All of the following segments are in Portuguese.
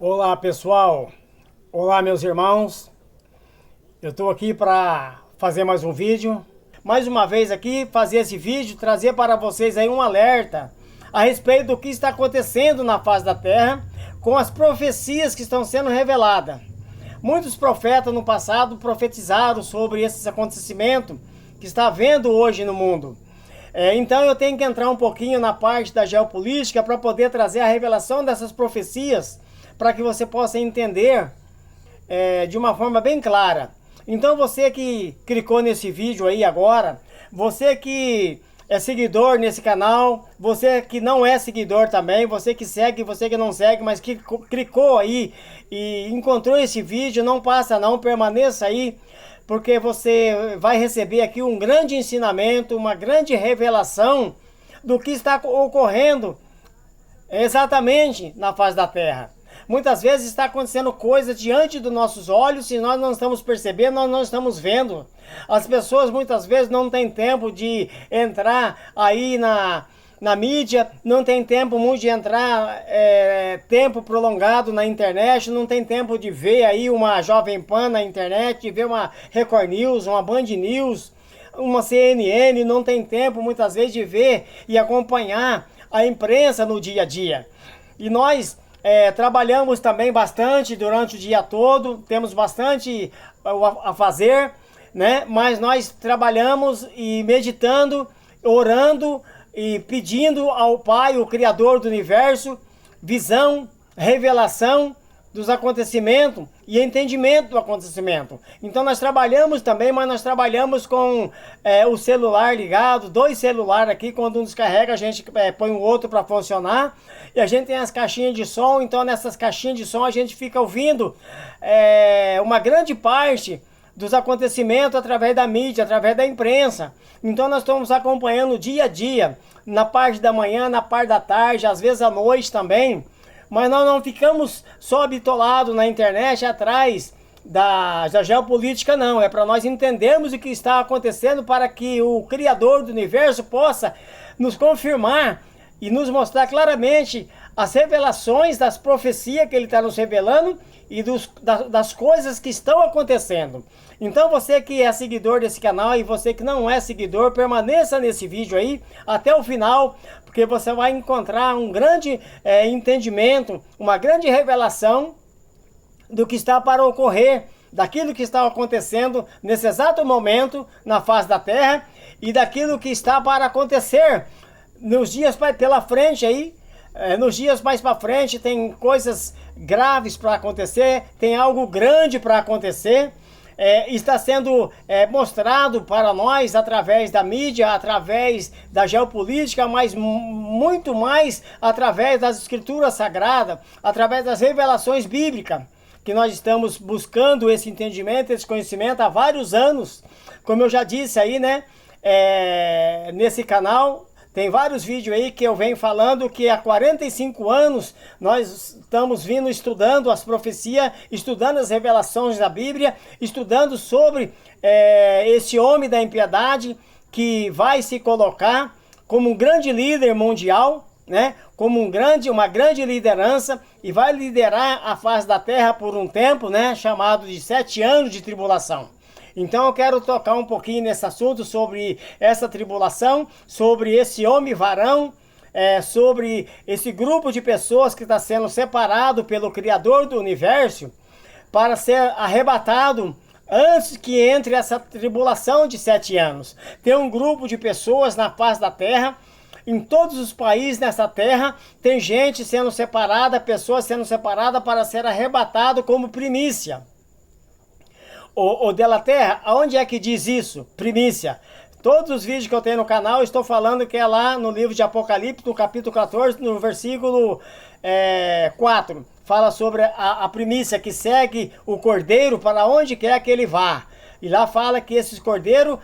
Olá pessoal, olá meus irmãos, eu estou aqui para fazer mais um vídeo, mais uma vez aqui fazer esse vídeo, trazer para vocês aí um alerta a respeito do que está acontecendo na face da terra com as profecias que estão sendo reveladas. Muitos profetas no passado profetizaram sobre esses acontecimentos que está havendo hoje no mundo. Então eu tenho que entrar um pouquinho na parte da geopolítica para poder trazer a revelação dessas profecias, para que você possa entender de uma forma bem clara. Então você que clicou nesse vídeo aí agora, você que é seguidor nesse canal, você que não é seguidor também, você que segue, você que não segue, mas que clicou aí e encontrou esse vídeo, não passa não, permaneça aí, porque você vai receber aqui um grande ensinamento, uma grande revelação do que está ocorrendo exatamente na face da terra. Muitas vezes está acontecendo coisas diante dos nossos olhos e nós não estamos percebendo, nós não estamos vendo. As pessoas muitas vezes não têm tempo de entrar aí na mídia, não tem tempo muito de entrar tempo prolongado na internet, não tem tempo de ver aí uma Jovem Pan na internet, de ver uma Record News, uma Band News, uma CNN, não tem tempo muitas vezes de ver e acompanhar a imprensa no dia a dia. E nós trabalhamos também bastante durante o dia todo, temos bastante a fazer, né? Mas nós trabalhamos e meditando, orando e pedindo ao Pai, o Criador do Universo, visão, revelação dos acontecimentos e entendimento do acontecimento. Então nós trabalhamos também, mas nós trabalhamos com o celular ligado, dois celulares aqui, quando um descarrega a gente põe o outro para funcionar, e a gente tem as caixinhas de som, então nessas caixinhas de som a gente fica ouvindo uma grande parte dos acontecimentos através da mídia, através da imprensa. Então nós estamos acompanhando dia a dia, na parte da manhã, na parte da tarde, às vezes à noite também. Mas nós não ficamos só bitolados na internet atrás da geopolítica, não. É para nós entendermos o que está acontecendo, para que o Criador do Universo possa nos confirmar e nos mostrar claramente as revelações das profecias que Ele está nos revelando e das coisas que estão acontecendo. Então você que é seguidor desse canal e você que não é seguidor, permaneça nesse vídeo aí até o final, porque você vai encontrar um grande entendimento, uma grande revelação do que está para ocorrer, daquilo que está acontecendo nesse exato momento na face da terra e daquilo que está para acontecer nos dias pela frente aí. Nos dias mais para frente tem coisas graves para acontecer, tem algo grande para acontecer. Está sendo mostrado para nós através da mídia, através da geopolítica, mas muito mais através das escrituras sagradas, através das revelações bíblicas, que nós estamos buscando esse entendimento, esse conhecimento há vários anos. Como eu já disse aí, né, nesse canal, tem vários vídeos aí que eu venho falando que há 45 anos nós estamos vindo estudando as profecias, estudando as revelações da Bíblia, estudando sobre esse homem da impiedade que vai se colocar como um grande líder mundial, né? Como uma grande liderança, e vai liderar a face da terra por um tempo, né? Chamado de 7 anos de tribulação. Então eu quero tocar um pouquinho nesse assunto, sobre essa tribulação, sobre esse homem varão, sobre esse grupo de pessoas que está sendo separado pelo Criador do Universo para ser arrebatado antes que entre essa tribulação de 7 anos. Tem um grupo de pessoas na face da terra, em todos os países nessa terra, tem gente sendo separada, pessoas sendo separadas para ser arrebatado como primícia. O Della Terra, aonde é que diz isso? Primícia. Todos os vídeos que eu tenho no canal, estou falando que é lá no livro de Apocalipse, no capítulo 14, no versículo 4. Fala sobre a primícia que segue o cordeiro para onde quer que ele vá. E lá fala que esses cordeiros,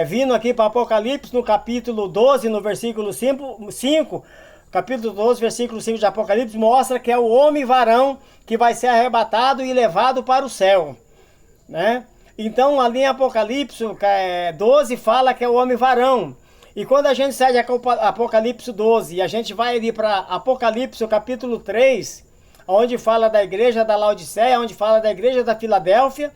vindo aqui para Apocalipse, no capítulo 12, no versículo 5, capítulo 12, versículo 5 de Apocalipse, mostra que é o homem varão que vai ser arrebatado e levado para o céu. Né? Então ali em Apocalipse 12 fala que é o homem varão. E quando a gente sai de Apocalipse 12 e a gente vai ali para Apocalipse capítulo 3, onde fala da igreja da Laodiceia, onde fala da igreja da Filadélfia.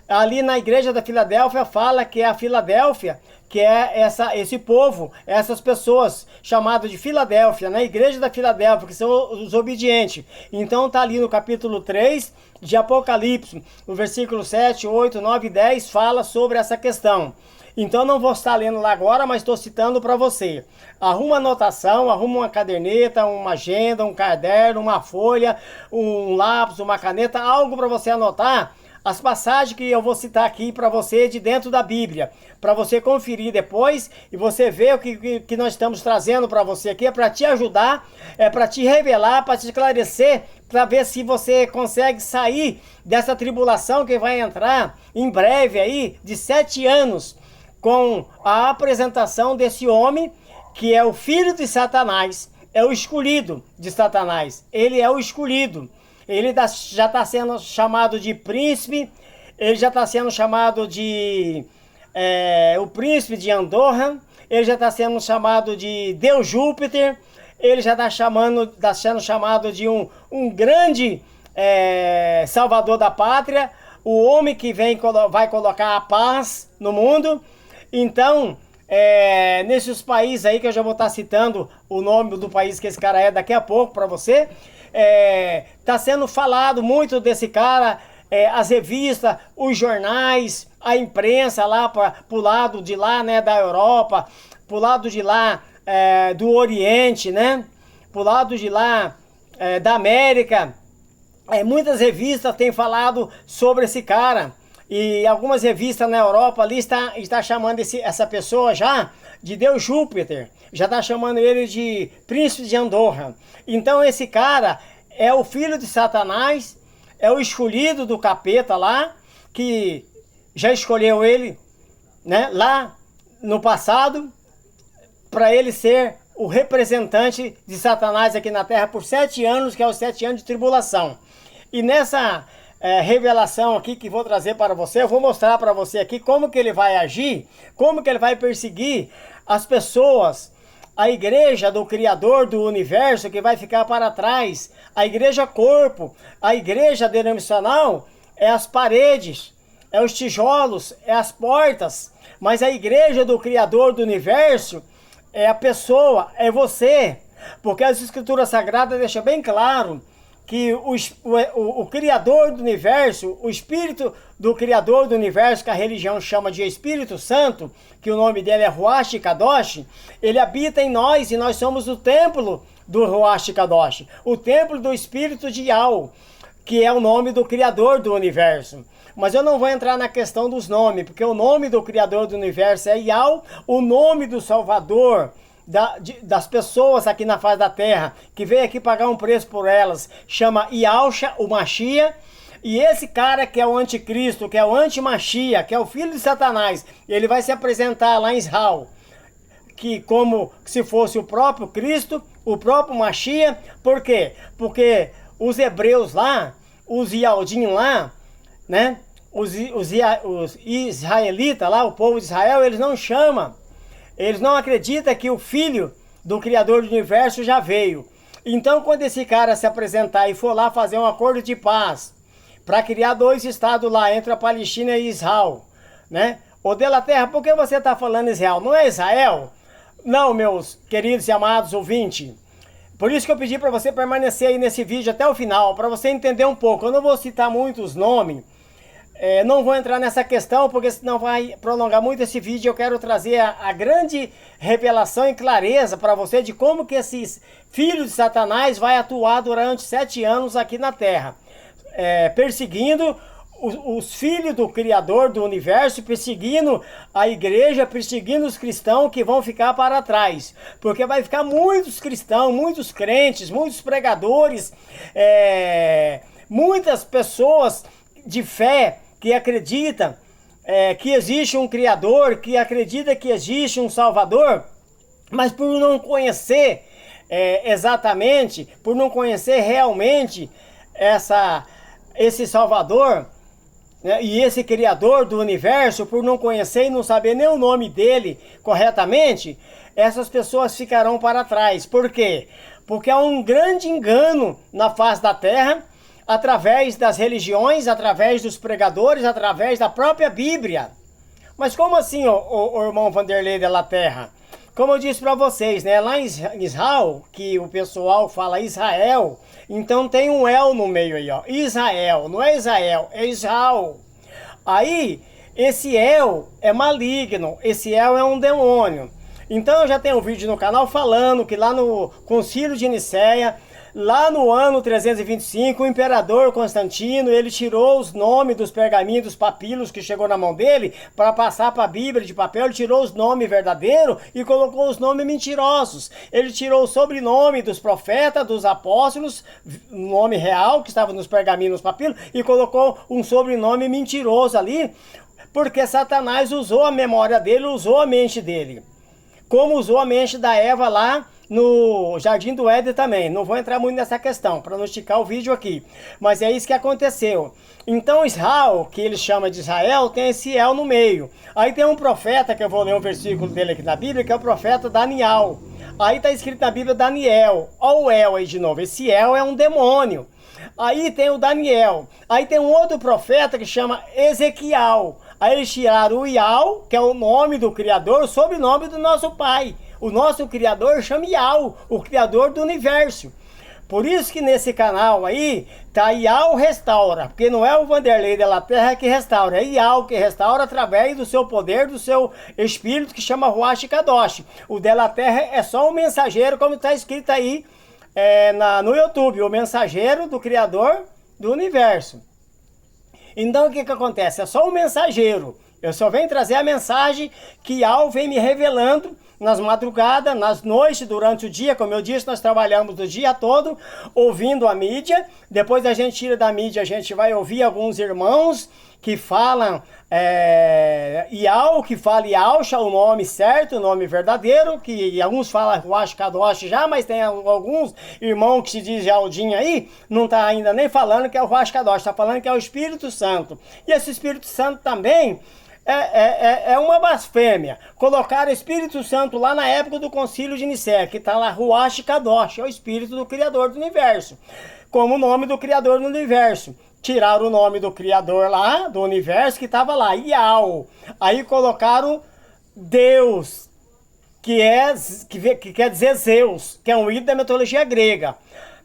Ali na igreja da Filadélfia fala que é a Filadélfia, que é esse povo, essas pessoas chamadas de Filadélfia, na igreja da Filadélfia, que são os obedientes. Então tá ali no capítulo 3 de Apocalipse, no versículo 7, 8, 9 e 10, fala sobre essa questão. Então não vou estar lendo lá agora, mas estou citando para você. Arruma uma anotação, arruma uma caderneta, uma agenda, um caderno, uma folha, um lápis, uma caneta, algo para você anotar as passagens que eu vou citar aqui para você de dentro da Bíblia, para você conferir depois e você ver o que nós estamos trazendo para você aqui, é para te ajudar, é para te revelar, para te esclarecer, para ver se você consegue sair dessa tribulação que vai entrar em breve aí, de 7 anos, com a apresentação desse homem, que é o filho de Satanás, é o escolhido de Satanás, ele é o escolhido. Ele já está sendo chamado de príncipe, ele já está sendo chamado de o príncipe de Andorra, ele já está sendo chamado de Deus Júpiter, ele já está sendo chamado de um grande salvador da pátria, o homem que vai colocar a paz no mundo. Então, nesses países aí que eu já vou estar citando o nome do país que esse cara é daqui a pouco para você, tá sendo falado muito desse cara, as revistas, os jornais, a imprensa lá pro lado de lá, né, da Europa, pro lado de lá do Oriente, né, pro lado de lá da América. Muitas revistas têm falado sobre esse cara. E algumas revistas na Europa ali está chamando essa pessoa já de Deus Júpiter, já está chamando ele de príncipe de Andorra. Então esse cara é o filho de Satanás, é o escolhido do capeta lá, que já escolheu ele, né, lá no passado, para ele ser o representante de Satanás aqui na terra por 7 anos, que é os 7 anos de tribulação. E nessa revelação aqui que vou trazer para você, eu vou mostrar para você aqui como que ele vai agir, como que ele vai perseguir as pessoas, a igreja do Criador do universo que vai ficar para trás, a igreja corpo, a igreja denominacional é as paredes, é os tijolos, é as portas, mas a igreja do Criador do universo é a pessoa, é você, porque as escrituras sagradas deixam bem claro que o Criador do universo, o Espírito do Criador do universo, que a religião chama de Espírito Santo, que o nome dele é Ruach Kadosh, ele habita em nós e nós somos o templo do Ruach Kadosh, o templo do Espírito de Yahweh, que é o nome do Criador do universo. Mas eu não vou entrar na questão dos nomes, porque o nome do Criador do universo é Yahweh, o nome do Salvador das pessoas aqui na face da terra, que veio aqui pagar um preço por elas, chama Yahushua, o Mashiach. E esse cara que é o anticristo, que é o anti-Mashiach, que é o filho de Satanás, ele vai se apresentar lá em Israel, que como se fosse o próprio Cristo, o próprio Mashiach. Por quê? Porque os hebreus lá, os Yahudim lá, né, os israelitas lá, o povo de Israel, eles não chamam, eles não acreditam que o filho do Criador do universo já veio. Então, quando esse cara se apresentar e for lá fazer um acordo de paz, para criar 2 estados lá, entre a Palestina e Israel, né? Ô Dela Terra, por que você está falando Israel? Não é Israel? Não, meus queridos e amados ouvintes. Por isso que eu pedi para você permanecer aí nesse vídeo até o final, para você entender um pouco. Eu não vou citar muitos nomes, não vou entrar nessa questão, porque senão vai prolongar muito esse vídeo. Eu quero trazer a grande revelação e clareza para você de como que esses filhos de Satanás vai atuar durante 7 anos aqui na Terra, perseguindo os filhos do Criador do universo, perseguindo a igreja, perseguindo os cristãos que vão ficar para trás. Porque vai ficar muitos cristãos, muitos crentes, muitos pregadores, muitas pessoas de fé que acredita que existe um Criador, que acredita que existe um Salvador, mas por não conhecer exatamente, por não conhecer realmente esse Salvador, né, e esse Criador do universo, por não conhecer e não saber nem o nome dele corretamente, essas pessoas ficarão para trás. Por quê? porque há um grande engano na face da terra, através das religiões, através dos pregadores, através da própria Bíblia. Mas como assim, o irmão Vanderlei de la Terra? Como eu disse para vocês, né? Lá em Israel, que o pessoal fala Israel, então tem um El no meio aí, ó. Israel, não é Israel, é Israel. Aí, esse El é maligno, esse El é um demônio. Então eu já tenho um vídeo no canal falando que lá no Concílio de Nicéia, lá no ano 325, o imperador Constantino, ele tirou os nomes dos pergaminhos, dos papilos que chegou na mão dele, para passar para a Bíblia de papel. Ele tirou os nomes verdadeiros e colocou os nomes mentirosos. Ele tirou o sobrenome dos profetas, dos apóstolos, o nome real que estava nos pergaminhos, nos papilos, e colocou um sobrenome mentiroso ali, porque Satanás usou a memória dele, usou a mente dele. Como usou a mente da Eva lá no Jardim do Éden também. Não vou entrar muito nessa questão, para não esticar o vídeo aqui. Mas é isso que aconteceu. Então Israel, que ele chama de Israel, tem esse El no meio. Aí tem um profeta, que eu vou ler um versículo dele aqui na Bíblia, que é o profeta Daniel. Aí está escrito na Bíblia Daniel. Olha o El aí de novo. Esse El é um demônio. Aí tem o Daniel. Aí tem um outro profeta que chama Ezequiel. Aí eles tiraram o Ial, que é o nome do Criador, o sobrenome do nosso Pai. O nosso Criador chama Ial, o Criador do Universo. Por isso que nesse canal aí, tá Ial Restaura, porque não é o Vanderlei de la Terra que restaura, é Ial que restaura através do seu poder, do seu espírito, que chama Ruach Kadosh. O de la Terra é só um mensageiro, como está escrito aí no YouTube, o mensageiro do Criador do Universo. Então o que acontece? É só um mensageiro. Eu só venho trazer a mensagem que Al vem me revelando nas madrugadas, nas noites, durante o dia. Como eu disse, nós trabalhamos o dia todo ouvindo a mídia. Depois a gente tira da mídia, a gente vai ouvir alguns irmãos que falam Ial, que fala Yalcha, o nome certo, o nome verdadeiro, que alguns falam Ruach Kadosh já, mas tem alguns irmãos que se diz Aldinho aí, não está ainda nem falando que é o Ruach Kadosh, está falando que é o Espírito Santo. E esse Espírito Santo também é uma blasfêmia. Colocaram o Espírito Santo lá na época do Concílio de Nicéia, que está lá Ruach Kadosh, é o Espírito do Criador do Universo, como o nome do Criador do Universo. Tiraram o nome do Criador lá, do Universo, que estava lá, Ial. Aí colocaram Deus, que quer dizer Zeus, que é um ídolo da mitologia grega,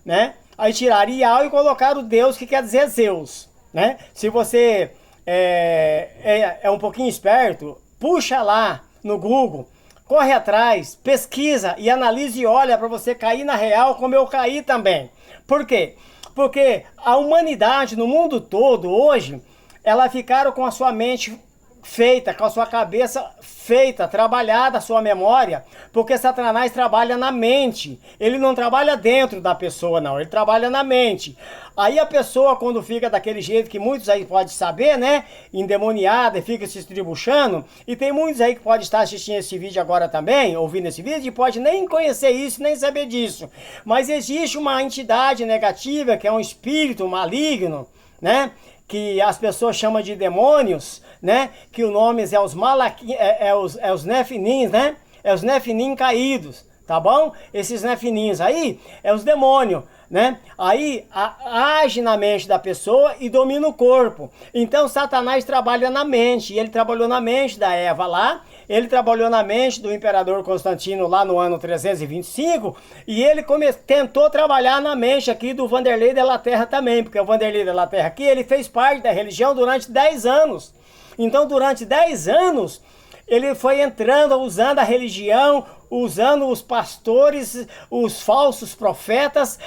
né? Aí tiraram Ial e colocaram Deus, que quer dizer Zeus, né? Se você é um pouquinho esperto, puxa lá no Google, corre atrás, pesquisa e analisa e olha para você cair na real, como eu caí também. Por quê? Porque a humanidade no mundo todo hoje, ela ficaram com a sua mente feita, com a sua cabeça feita, trabalhada, a sua memória, porque Satanás trabalha na mente. Ele não trabalha dentro da pessoa, não, ele trabalha na mente. Aí a pessoa, quando fica daquele jeito que muitos aí podem saber, né, endemoniada e fica se estribuchando, e tem muitos aí que podem estar assistindo esse vídeo agora também, ouvindo esse vídeo, e pode nem conhecer isso, nem saber disso. Mas existe uma entidade negativa, que é um espírito maligno, né, que as pessoas chamam de demônios, né? Que o nome é os Nefilins, né? É os Nefilim caídos, tá bom? Esses Nefilins aí é os demônios, né? Aí age na mente da pessoa e domina o corpo. Então Satanás trabalha na mente, e ele trabalhou na mente da Eva lá, ele trabalhou na mente do imperador Constantino lá no ano 325, e ele tentou trabalhar na mente aqui do Vanderlei de la Terra também, porque o Vanderlei de la Terra aqui, ele fez parte da religião durante 10 anos. Então durante 10 anos, ele foi entrando, usando a religião, usando os pastores, os falsos profetas,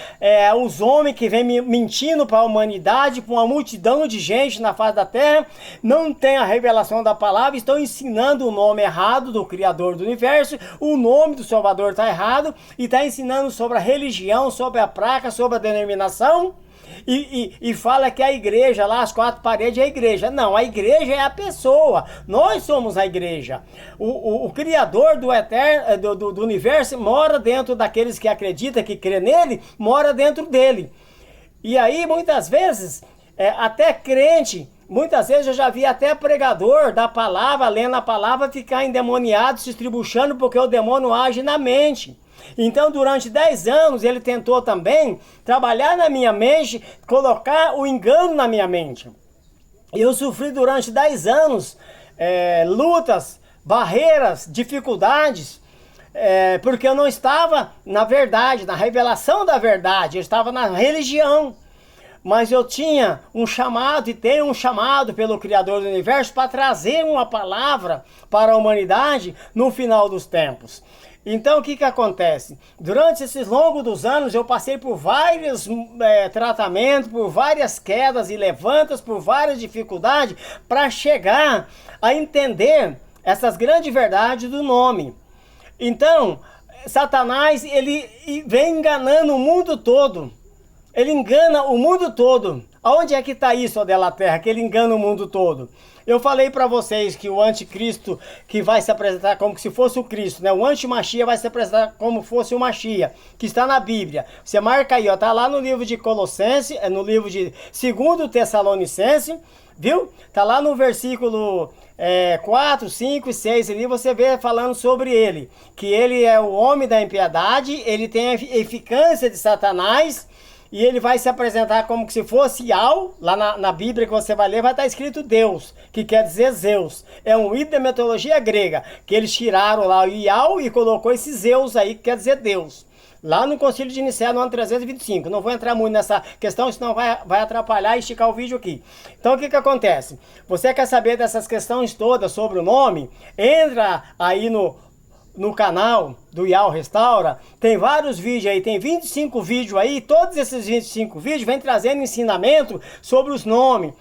os homens que vêm mentindo para a humanidade, para uma multidão de gente na face da terra, não tem a revelação da palavra, estão ensinando o nome errado do Criador do Universo, o nome do Salvador está errado, e está ensinando sobre a religião, sobre a praga, sobre a denominação. E fala que a igreja, lá as 4 paredes é a igreja. Não, a igreja é a pessoa. Nós somos a igreja. O Criador do eterno, do universo mora dentro daqueles que acreditam, que crê nele, mora dentro dele. E aí muitas vezes, até crente, muitas vezes eu já vi até pregador da palavra, lendo a palavra, ficar endemoniado, se estribuchando, porque o demônio age na mente. Então, durante 10 anos, ele tentou também trabalhar na minha mente, colocar o engano na minha mente. Eu sofri durante 10 anos lutas, barreiras, dificuldades, porque eu não estava na verdade, na revelação da verdade, eu estava na religião. Mas eu tinha um chamado e tenho um chamado pelo Criador do Universo para trazer uma palavra para a humanidade no final dos tempos. Então o que acontece? Durante esses longos dos anos eu passei por vários tratamentos, por várias quedas e levantas, por várias dificuldades para chegar a entender essas grandes verdades do nome. Então, Satanás, ele vem enganando o mundo todo. Ele engana o mundo todo. Aonde é que está isso, Adela Terra, que ele engana o mundo todo? Eu falei para vocês que o anticristo, que vai se apresentar como se fosse o Cristo, né? O antimachia vai se apresentar como fosse o Machia, que está na Bíblia. Você marca aí, ó, tá lá no livro de Colossenses, no livro de 2 Tessalonicenses, viu? Tá lá no versículo 4, 5 e 6 ali, você vê falando sobre ele. Que ele é o homem da impiedade, ele tem a eficácia de Satanás, e ele vai se apresentar como se fosse Iau, lá na Bíblia que você vai ler, vai estar escrito Deus, que quer dizer Zeus. É um item da mitologia grega, que eles tiraram lá o Iau e colocou esse Zeus aí, que quer dizer Deus. Lá no Concílio de Nicéia, no ano 325. Não vou entrar muito nessa questão, senão vai atrapalhar e esticar o vídeo aqui. Então o que acontece? Você quer saber dessas questões todas sobre o nome? Entra aí no canal do Iau Restaura, tem vários vídeos aí, tem 25 vídeos aí, todos esses 25 vídeos vêm trazendo ensinamento sobre os nomes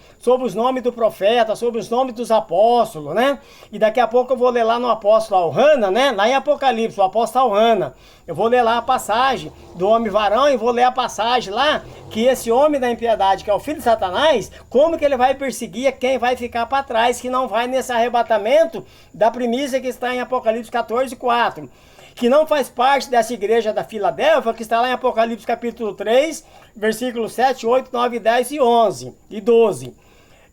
do profeta, sobre os nomes dos apóstolos, né? E daqui a pouco eu vou ler lá no apóstolo Alhana, né? Lá em Apocalipse, o apóstolo Alhana. Eu vou ler lá a passagem do homem varão e vou ler a passagem lá que esse homem da impiedade, que é o filho de Satanás, como que ele vai perseguir quem vai ficar para trás, que não vai nesse arrebatamento da primícia que está em Apocalipse 14:4. Que não faz parte dessa igreja da Filadélfia, que está lá em Apocalipse capítulo 3, versículos 7, 8, 9, 10 e 11 e 12.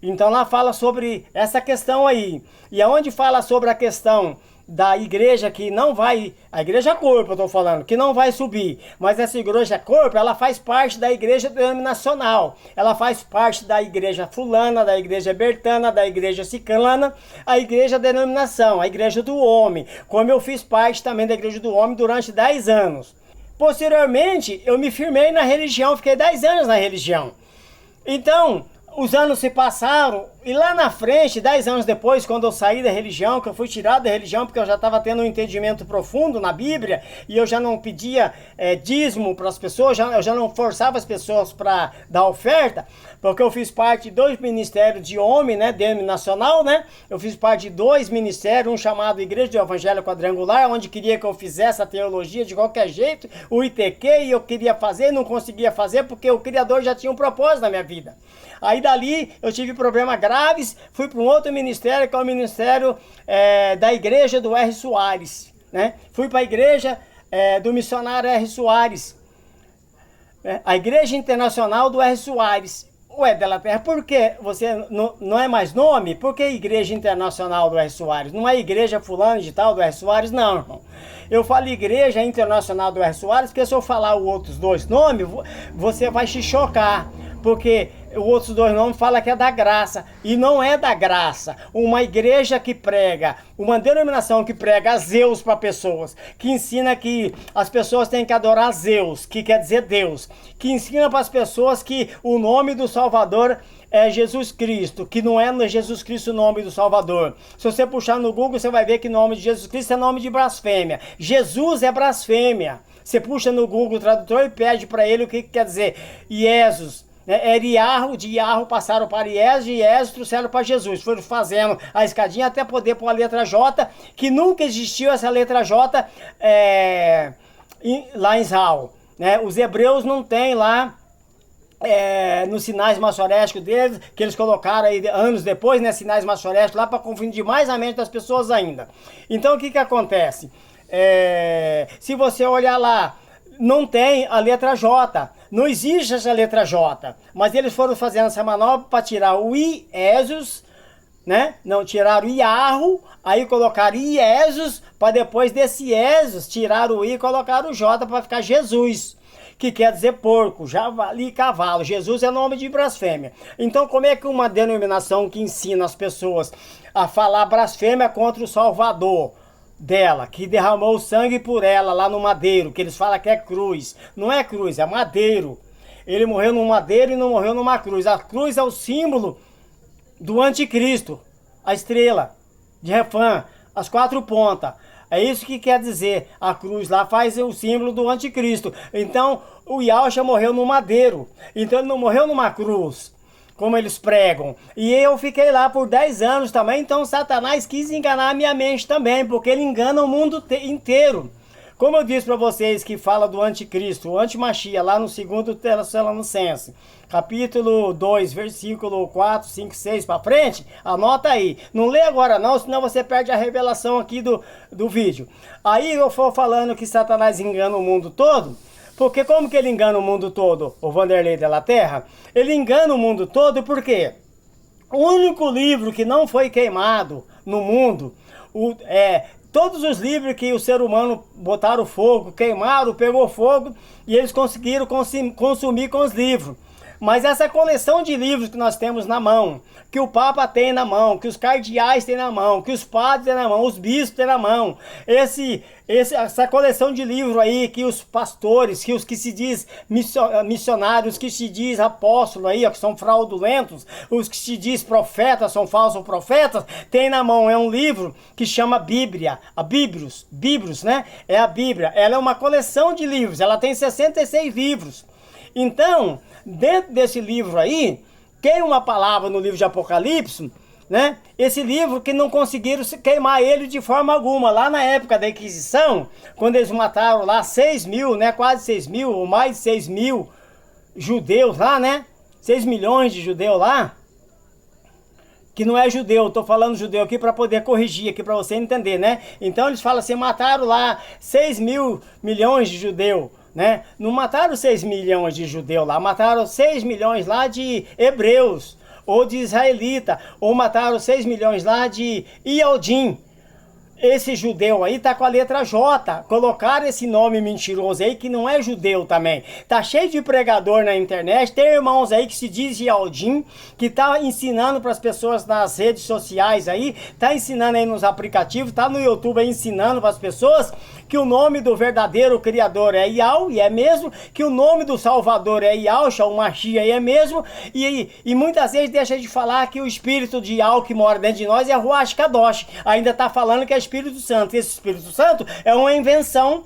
Então lá fala sobre essa questão aí. E aonde fala sobre a questão da igreja que não vai, a igreja corpo eu estou falando, que não vai subir, mas essa igreja corpo, ela faz parte da igreja denominacional, ela faz parte da igreja fulana, da igreja bertana, da igreja ciclana, a igreja denominação, a igreja do homem, como eu fiz parte também da igreja do homem durante 10 anos. Posteriormente, eu me firmei na religião, fiquei 10 anos na religião. Então, os anos se passaram e lá na frente, 10 anos depois, quando eu saí da religião, que eu fui tirado da religião porque eu já estava tendo um entendimento profundo na Bíblia e eu já não pedia dízimo para as pessoas, eu já não forçava as pessoas para dar oferta, porque eu fiz parte de 2 ministérios de homem, né, denominacional, né? Eu fiz parte de 2 ministérios, um chamado Igreja do Evangelho Quadrangular, onde queria que eu fizesse a teologia de qualquer jeito, o ITQ, e eu queria fazer, não conseguia fazer porque o Criador já tinha um propósito na minha vida. Aí dali eu tive problemas graves, fui para um outro ministério, que é o ministério da igreja do R. Soares, né? Fui para a igreja do missionário R. Soares, a igreja internacional do R. Soares. Ué, Della Terra, por que você não é mais nome? Por que Igreja Internacional do R. Soares? Não é Igreja fulano de tal do R. Soares, não, irmão. Eu falo Igreja Internacional do R. Soares, porque se eu falar os outros 2 nomes, você vai se chocar. Porque os outros 2 nomes falam que é da graça, e não é da graça. Uma igreja que prega, uma denominação que prega a Zeus para pessoas, que ensina que as pessoas têm que adorar Zeus, que quer dizer Deus, que ensina para as pessoas que o nome do Salvador é Jesus Cristo, que não é Jesus Cristo o nome do Salvador. Se você puxar no Google, você vai ver que o nome de Jesus Cristo é nome de blasfêmia. Jesus é blasfêmia. Você puxa no Google Tradutor e pede para ele o que quer dizer Jesus. Eriarro, de Iarro passaram para Iés, de Iés trouxeram para Jesus. Foram fazendo a escadinha até poder pôr a letra J, que nunca existiu essa letra J lá em Israel. Né? Os hebreus não têm lá nos sinais maçorésticos deles, que eles colocaram aí anos depois, né, sinais maçorésticos lá para confundir mais a mente das pessoas ainda. Então o que acontece? Se você olhar lá, não tem a letra J. Não existe essa letra J, mas eles foram fazendo essa manobra para tirar o I, Ésios, né? Não, tiraram o Iarro, aí colocaram Iesus, para depois desse Iesus, tiraram o I e colocaram o J para ficar Jesus, que quer dizer porco, javali e cavalo. Jesus é nome de blasfêmia. Então, como é que uma denominação que ensina as pessoas a falar blasfêmia contra o Salvador dela, que derramou o sangue por ela lá no madeiro, que eles falam que é cruz. Não é cruz, é madeiro. Ele morreu no madeiro e não morreu numa cruz. A cruz é o símbolo do anticristo, a estrela de Refã, as 4 pontas. É isso que quer dizer. A cruz lá faz o símbolo do anticristo. Então, o Yahshua morreu no madeiro. Então, ele não morreu numa cruz, como eles pregam. E eu fiquei lá por 10 anos também. Então, Satanás quis enganar a minha mente também, porque ele engana o mundo inteiro. Como eu disse para vocês que fala do anticristo, o antimachia, lá no 2 Tessalonicenses, capítulo 2, versículo 4, 5, 6 para frente, anota aí. Não lê agora não, senão você perde a revelação aqui do vídeo. Aí eu for falando que Satanás engana o mundo todo, porque como que ele engana o mundo todo, o Vanderlei de la Terra? Ele engana o mundo todo porque o único livro que não foi queimado no mundo todos os livros que o ser humano botaram fogo, queimaram, pegou fogo e eles conseguiram consumir com os livros. Mas essa coleção de livros que nós temos na mão, que o Papa tem na mão, que os cardeais têm na mão, que os padres têm na mão, os bispos têm na mão, essa coleção de livros aí que os pastores, que os que se diz missionários, que se diz apóstolos aí, ó, que são fraudulentos, os que se diz profetas, são falsos profetas, tem na mão, é um livro que chama Bíblia, a Bíblios, né? É a Bíblia, ela é uma coleção de livros, ela tem 66 livros. Então, dentro desse livro aí, tem uma palavra no livro de Apocalipse, né? Esse livro que não conseguiram queimar ele de forma alguma. Lá na época da Inquisição, quando eles mataram lá 6 mil, né? Quase 6 mil, ou mais de 6 mil judeus lá, né? 6 milhões de judeus lá. Que não é judeu, tô falando judeu aqui para poder corrigir aqui para você entender, né? Então eles falam assim, mataram lá 6 milhões de judeus. Né? Não mataram 6 milhões de judeus lá, mataram 6 milhões lá de hebreus, ou de israelita, ou mataram 6 milhões lá de Iodim. Esse judeu aí tá com a letra J, colocaram esse nome mentiroso aí que não é judeu também. Tá cheio de pregador na internet, tem irmãos aí que se diz Iodim, que tá ensinando para as pessoas nas redes sociais aí, tá ensinando aí nos aplicativos, tá no YouTube aí ensinando para as pessoas que o nome do verdadeiro Criador é Yahweh, e é mesmo, que o nome do Salvador é Yahshua, o Mashiach, e é mesmo, e muitas vezes deixa de falar que o Espírito de Yahweh que mora dentro de nós é Ruach Kadosh, ainda tá falando que é Espírito Santo. Esse Espírito Santo é uma invenção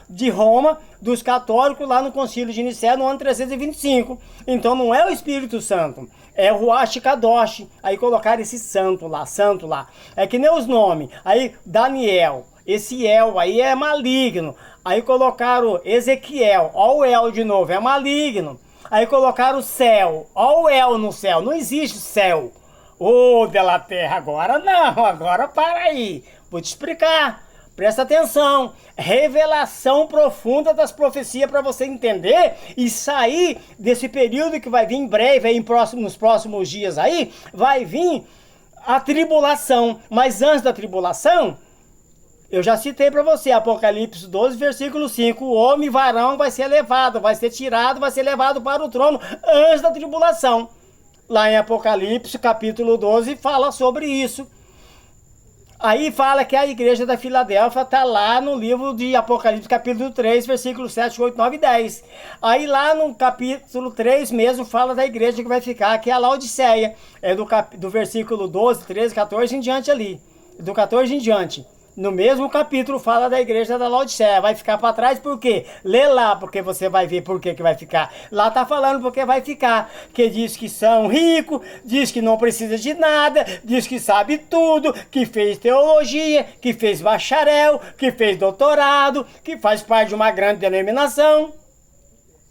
de Roma, dos católicos lá no Concílio de Nicéia no ano 325. Então não é o Espírito Santo, é o Ruach Kadosh. Aí colocaram esse santo lá. É que nem os nomes. Aí Daniel, esse El aí é maligno. Aí colocaram Ezequiel, ó o El de novo, é maligno. Aí colocaram céu, ó o El no céu, não existe céu. Ô, de la Terra, agora não, agora para aí. Vou te explicar, presta atenção. Revelação profunda das profecias para você entender e sair desse período que vai vir em breve, aí nos próximos dias aí, vai vir a tribulação. Mas antes da tribulação, eu já citei para você, Apocalipse 12, versículo 5, o homem varão vai ser levado, vai ser tirado, vai ser levado para o trono antes da tribulação. Lá em Apocalipse, capítulo 12, fala sobre isso. Aí fala que a igreja da Filadélfia está lá no livro de Apocalipse, capítulo 3, versículos 7, 8, 9 e 10. Aí lá no capítulo 3 mesmo fala da igreja que vai ficar, que é a Laodiceia. É do versículo 12, 13, 14 em diante ali. Do 14 em diante. No mesmo capítulo fala da igreja da Laodiceia. Vai ficar para trás por quê? Lê lá, porque você vai ver por que vai ficar. Lá tá falando porque vai ficar. Que diz que são ricos, diz que não precisa de nada, diz que sabe tudo, que fez teologia, que fez bacharel, que fez doutorado, que faz parte de uma grande denominação.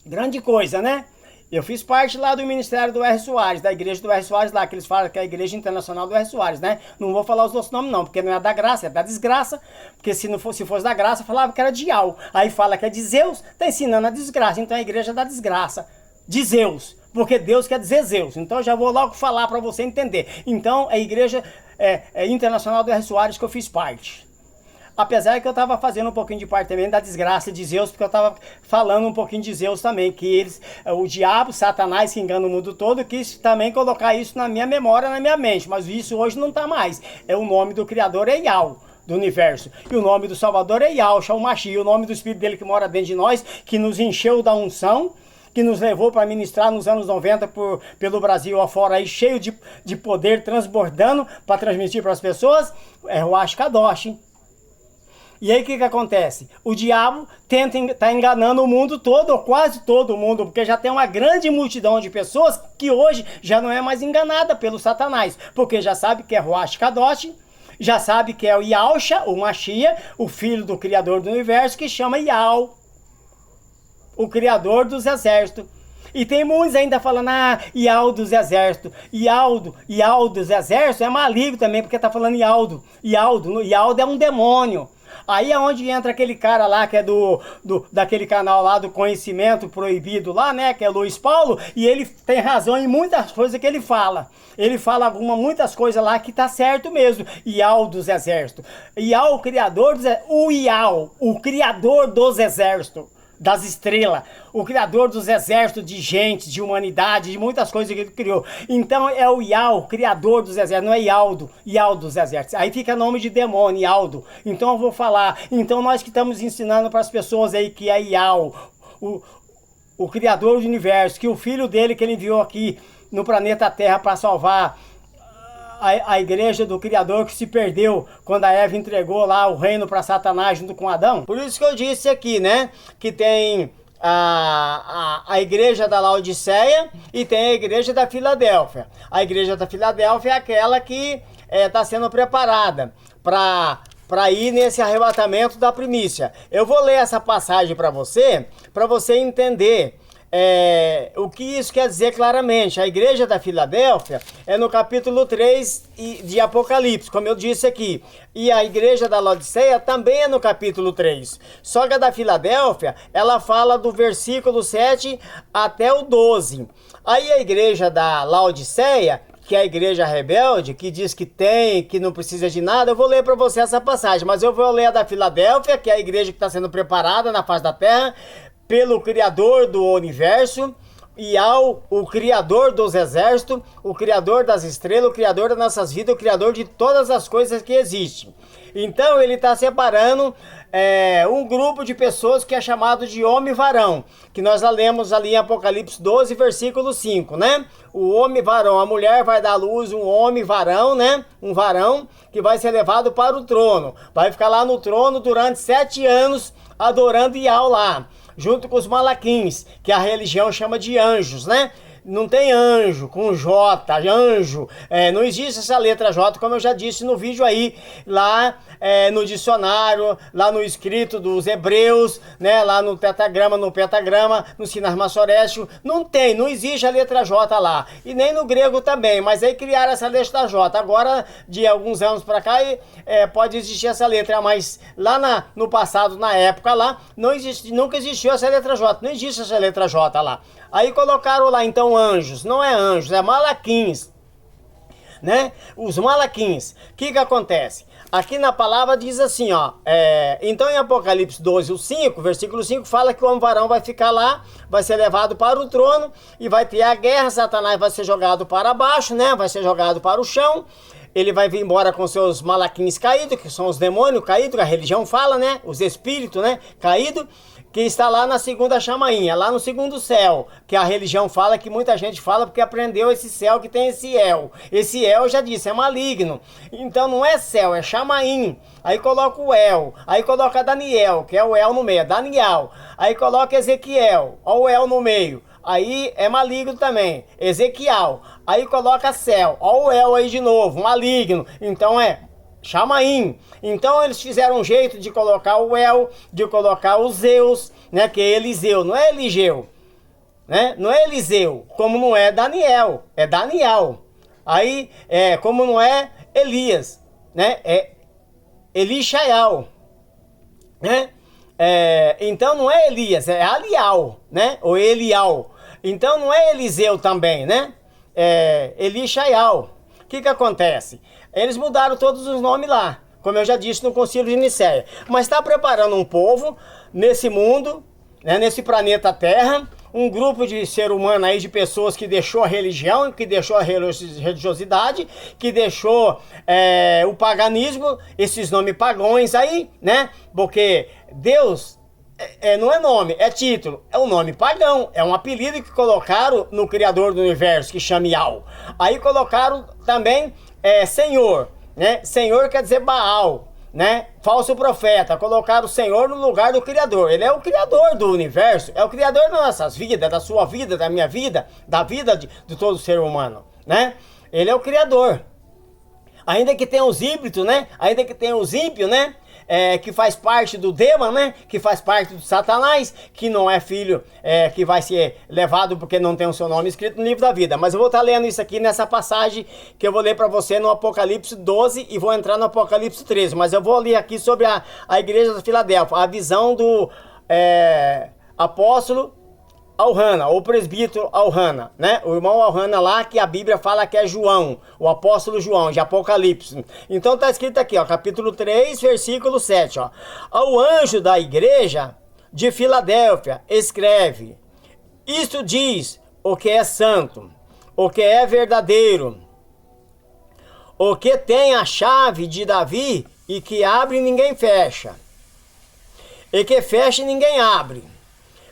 Grande coisa, né? Eu fiz parte lá do ministério do R. Soares, da igreja do R. Soares lá, que eles falam que é a igreja internacional do R. Soares, né? Não vou falar os outros nomes não, porque não é da graça, é da desgraça, porque se fosse da graça, falava que era de Al. Aí fala que é de Zeus, tá ensinando a desgraça, então é a igreja da desgraça, de Zeus. porque Deus quer dizer Zeus. Então já vou logo falar para você entender. Então a Igreja Internacional do R. Soares que eu fiz parte. Apesar que eu estava fazendo um pouquinho de parte também da desgraça de Zeus, porque eu estava falando um pouquinho de Zeus também, que eles, o diabo, Satanás, que engana o mundo todo, quis também colocar isso na minha memória, na minha mente, mas isso hoje não está mais. O nome do Criador é Yau, do universo, e o nome do Salvador é Yahushua, o Mashiach, o nome do Espírito dele que mora dentro de nós, que nos encheu da unção, que nos levou para ministrar nos anos 90 pelo Brasil afora, aí, cheio de poder, transbordando para transmitir para as pessoas, é o Ashkadosh. E aí o que acontece? O diabo tá enganando o mundo todo, ou quase todo mundo, porque já tem uma grande multidão de pessoas que hoje já não é mais enganada pelo Satanás, porque já sabe que é Ruach Kadosh, já sabe que é o Yahushua, o Mashiach, o filho do Criador do Universo, que chama Yau, o Criador dos Exércitos. E tem muitos ainda falando, Yau dos Exércitos. Yau dos Exércitos é maligno também, porque tá falando Yaldo. Yaldo é um demônio. Aí é onde entra aquele cara lá que é daquele canal lá do Conhecimento Proibido lá, né, que é Luiz Paulo, e ele tem razão em muitas coisas que ele fala. Ele fala muitas coisas lá que tá certo mesmo. Yau dos Exércitos. Yau, o Criador o Criador dos Exércitos, das estrelas, o Criador dos exércitos de gente, de humanidade, de muitas coisas que ele criou. Então é o Yau, o Criador dos exércitos, não é Yau dos exércitos. Aí fica nome de demônio, Yaldo. Então eu vou falar, então nós que estamos ensinando para as pessoas aí que é Yau, o Criador do universo, que o filho dele que ele enviou aqui no planeta Terra para salvar a igreja do Criador que se perdeu quando a Eva entregou lá o reino para Satanás junto com Adão. Por isso que eu disse aqui, né, que tem a igreja da Laodiceia e tem a igreja da Filadélfia. A igreja da Filadélfia é aquela que está sendo preparada para ir nesse arrebatamento da primícia. Eu vou ler essa passagem para você entender o que isso quer dizer claramente. A igreja da Filadélfia é no capítulo 3 de Apocalipse, como eu disse aqui. E a igreja da Laodiceia também é no capítulo 3. Só que a da Filadélfia, ela fala do versículo 7 até o 12. Aí a igreja da Laodiceia, que é a igreja rebelde, que diz que não precisa de nada, eu vou ler para você essa passagem. Mas eu vou ler a da Filadélfia, que é a igreja que está sendo preparada na face da terra, pelo Criador do Universo, o Criador dos Exércitos, o Criador das estrelas, o Criador das nossas vidas, o Criador de todas as coisas que existem. Então ele está separando um grupo de pessoas que é chamado de homem-varão, que nós lemos ali em Apocalipse 12, versículo 5, né? O homem-varão, a mulher vai dar à luz um homem-varão, né? Um varão que vai ser levado para o trono. Vai ficar lá no trono durante 7 anos adorando Yau lá, junto com os malaquins, que a religião chama de anjos, né? Não tem anjo com J, anjo, não existe essa letra J, como eu já disse no vídeo aí, lá no dicionário, lá no escrito dos hebreus, né, lá no pentagrama, no Sinar Massorécio, não existe a letra J lá, e nem no grego também, mas aí criaram essa letra J, agora de alguns anos para cá pode existir essa letra, mas lá no passado, na época lá, nunca existiu essa letra J, não existe essa letra J lá. Aí colocaram lá então anjos, não é anjos, é malaquins, né? Os malaquins. O que acontece? Aqui na palavra diz assim, ó, então em Apocalipse 12, o 5, versículo 5, fala que o homem-varão vai ficar lá, vai ser levado para o trono e vai ter a guerra, Satanás vai ser jogado para baixo, né? Vai ser jogado para o chão. Ele vai vir embora com seus malaquins caídos, que são os demônios caídos, que a religião fala, né? Os espíritos, né? Caídos, que está lá na segunda chamainha, lá no segundo céu, que a religião fala, que muita gente fala porque aprendeu esse céu que tem esse El. Esse El, já disse, é maligno. Então não é céu, é chamaim. Aí coloca o El, aí coloca Daniel, que é o El no meio, é Daniel. Aí coloca Ezequiel, ó o El no meio. Aí é maligno também, Ezequiel. Aí coloca céu, ó o El aí de novo, maligno. Então é Chamaim. Então eles fizeram um jeito de colocar o El, de colocar o Zeus, né, que é Eliseu, não é Eligeu, né? Não é Eliseu, como não é Daniel, é Daniel. Aí, como não é Elias, né? É Elixaial, né? Então não é Elias, é Alial, né? Ou Elial. Então não é Eliseu também, né? É Elishaial. O que acontece? Eles mudaram todos os nomes lá, como eu já disse no Concílio de Nicéia. Mas está preparando um povo nesse mundo, né, nesse planeta Terra, um grupo de ser humano aí, de pessoas que deixou a religião, que deixou a religiosidade, que deixou o paganismo, esses nomes pagões aí, né? Porque Deus não é nome, é título, é um nome pagão, é um apelido que colocaram no Criador do Universo, que chama Yau. Aí colocaram também Senhor, né? Senhor quer dizer Baal, né? Falso profeta, colocaram o Senhor no lugar do Criador. Ele é o Criador do universo, é o Criador das nossas vidas, da sua vida, da minha vida, da vida de todo ser humano, né? Ele é o Criador. Ainda que tenha os híbridos, né? Ainda que tenha os ímpios, né? Que faz parte do Dema, né? Que faz parte do Satanás, que não é filho que vai ser levado porque não tem o seu nome escrito no livro da vida. Mas eu vou estar lendo isso aqui nessa passagem que eu vou ler para você no Apocalipse 12 e vou entrar no Apocalipse 13. Mas eu vou ler aqui sobre a igreja da Filadélfia, a visão do apóstolo Alhana, ou presbítero Alhana, né? O irmão Alhana lá, que a Bíblia fala que é João, o apóstolo João, de Apocalipse. Então tá escrito aqui, ó, capítulo 3, versículo 7, ó. Ao anjo da igreja de Filadélfia, escreve: isto diz o que é santo, o que é verdadeiro, o que tem a chave de Davi e que abre e ninguém fecha, e que fecha e ninguém abre.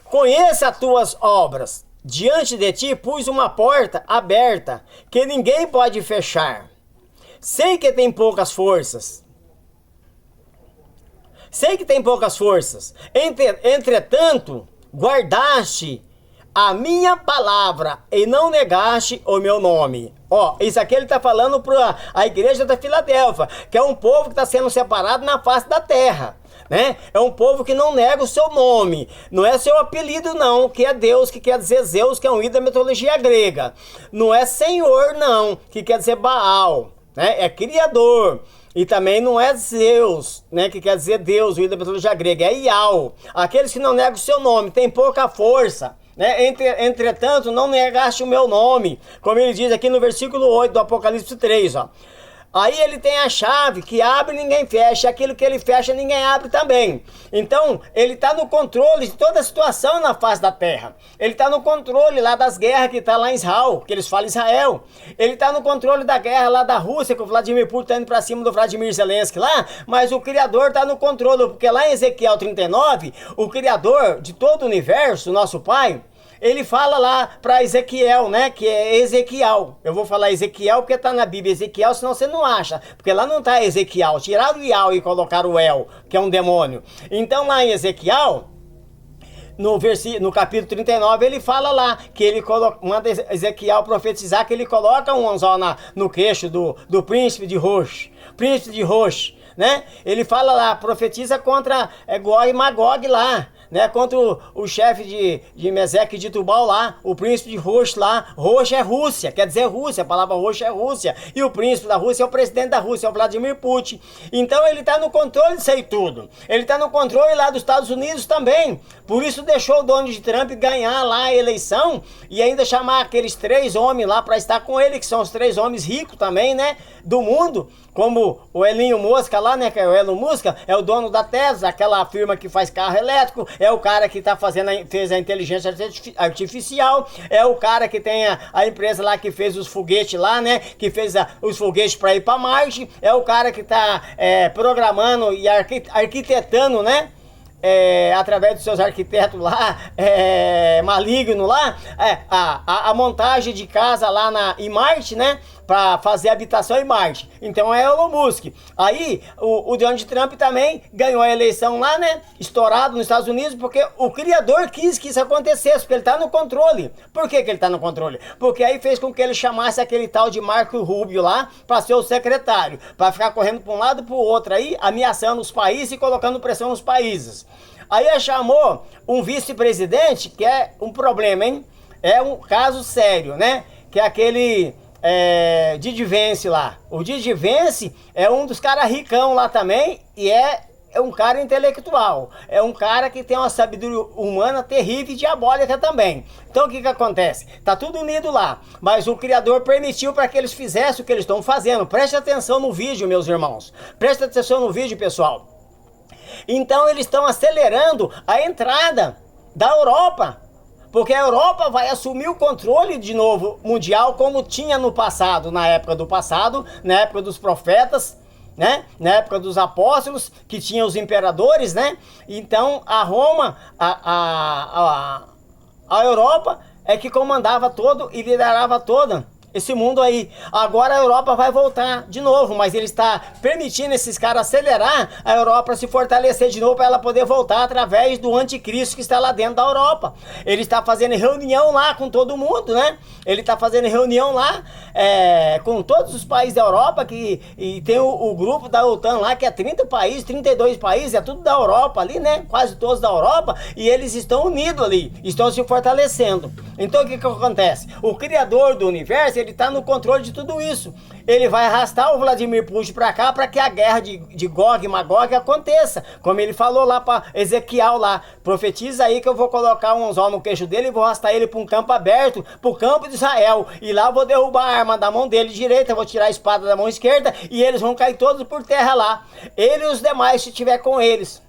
Conheça as tuas obras. Diante de ti pus uma porta aberta, que ninguém pode fechar. Sei que tem poucas forças. Entretanto, guardaste a minha palavra e não negaste o meu nome. Ó, isso aqui ele está falando para a igreja da Filadélfia, que é um povo que está sendo separado na face da terra, né? É um povo que não nega o seu nome, não é seu apelido não, que é Deus, que quer dizer Zeus, que é um ídolo da mitologia grega. Não é Senhor não, que quer dizer Baal, né? É Criador. E também não é Zeus, né, que quer dizer Deus, o ídolo da mitologia grega, é Iau. Aqueles que não negam o seu nome, têm pouca força, né? Entretanto, não negaste o meu nome, como ele diz aqui no versículo 8 do Apocalipse 3, ó. Aí ele tem a chave que abre e ninguém fecha, aquilo que ele fecha ninguém abre também. Então, ele está no controle de toda a situação na face da terra. Ele está no controle lá das guerras que está lá em Israel, que eles falam Israel. Ele está no controle da guerra lá da Rússia, que o Vladimir Putin está indo para cima do Vladimir Zelensky lá, mas o Criador está no controle, porque lá em Ezequiel 39, o Criador de todo o universo, nosso Pai, ele fala lá para Ezequiel, né, que é Ezequiel. Eu vou falar Ezequiel porque tá na Bíblia Ezequiel, senão você não acha. Porque lá não tá Ezequiel. Tiraram o Iau e colocaram o El, que é um demônio. Então lá em Ezequiel, no capítulo 39, ele fala lá que ele manda Ezequiel profetizar que ele coloca um anzol no queixo do príncipe de Rosh. Príncipe de Rosh, né? Ele fala lá, profetiza contra Gog e Magog lá, né, contra o chefe de Meseque de Tubal lá, o príncipe de Rosh lá. Rosh é Rússia, quer dizer Rússia, a palavra Rosh é Rússia, e o príncipe da Rússia é o presidente da Rússia, é o Vladimir Putin. Então ele está no controle disso aí tudo, ele está no controle lá dos Estados Unidos também, por isso deixou o Donald Trump ganhar lá a eleição, e ainda chamar aqueles 3 homens lá para estar com ele, que são os 3 homens ricos também, né, do mundo, como o Elinho Mosca lá, né, que é o Elon Musk, é o dono da Tesla, aquela firma que faz carro elétrico, é o cara que tá fez a inteligência artificial, é o cara que tem a empresa lá que fez os foguetes lá, né, que fez os foguetes para ir para Marte, é o cara que tá programando e arquitetando, né, através dos seus arquitetos lá, maligno lá, a montagem de casa lá em Marte, né, para fazer habitação em Marte. Então é Elon Musk. Aí o Donald Trump também ganhou a eleição lá, né, estourado nos Estados Unidos, porque o Criador quis que isso acontecesse, porque ele está no controle. Por que ele está no controle? Porque aí fez com que ele chamasse aquele tal de Marco Rubio lá para ser o secretário, para ficar correndo para um lado e para o outro aí, ameaçando os países e colocando pressão nos países. Aí ele chamou um vice-presidente, que é um problema, hein? É um caso sério, né? Que é aquele Didi Vence lá. O Didi Vence é um dos caras ricão lá também e é é um cara intelectual, é um cara que tem uma sabedoria humana terrível e diabólica também. Então o que acontece? Tá tudo unido lá, mas o Criador permitiu para que eles fizessem o que eles estão fazendo. Preste atenção no vídeo, meus irmãos. Preste atenção no vídeo, pessoal. Então eles estão acelerando a entrada da Europa, porque a Europa vai assumir o controle de novo mundial, como tinha no passado, na época do passado, na época dos profetas, né? Na época dos apóstolos, que tinha os imperadores, né? Então a Roma, a Europa é que comandava todo e liderava toda esse mundo aí. Agora a Europa vai voltar de novo, mas ele está permitindo esses caras acelerar a Europa, se fortalecer de novo para ela poder voltar através do anticristo que está lá dentro da Europa. Ele está fazendo reunião lá com todo mundo, né? Ele está fazendo reunião lá com todos os países da Europa, e tem o grupo da OTAN lá, que é 30 países, 32 países, é tudo da Europa ali, né? Quase todos da Europa, e eles estão unidos ali, estão se fortalecendo. Então o que acontece? O Criador do universo, ele está no controle de tudo isso. Ele vai arrastar o Vladimir Putin para cá para que a guerra de Gog e Magog aconteça. Como ele falou lá para Ezequiel lá, profetiza aí que eu vou colocar um anzol no queixo dele e vou arrastar ele para um campo aberto, para o campo de Israel. E lá eu vou derrubar a arma da mão dele direita, vou tirar a espada da mão esquerda e eles vão cair todos por terra lá. Ele e os demais, se tiver com eles.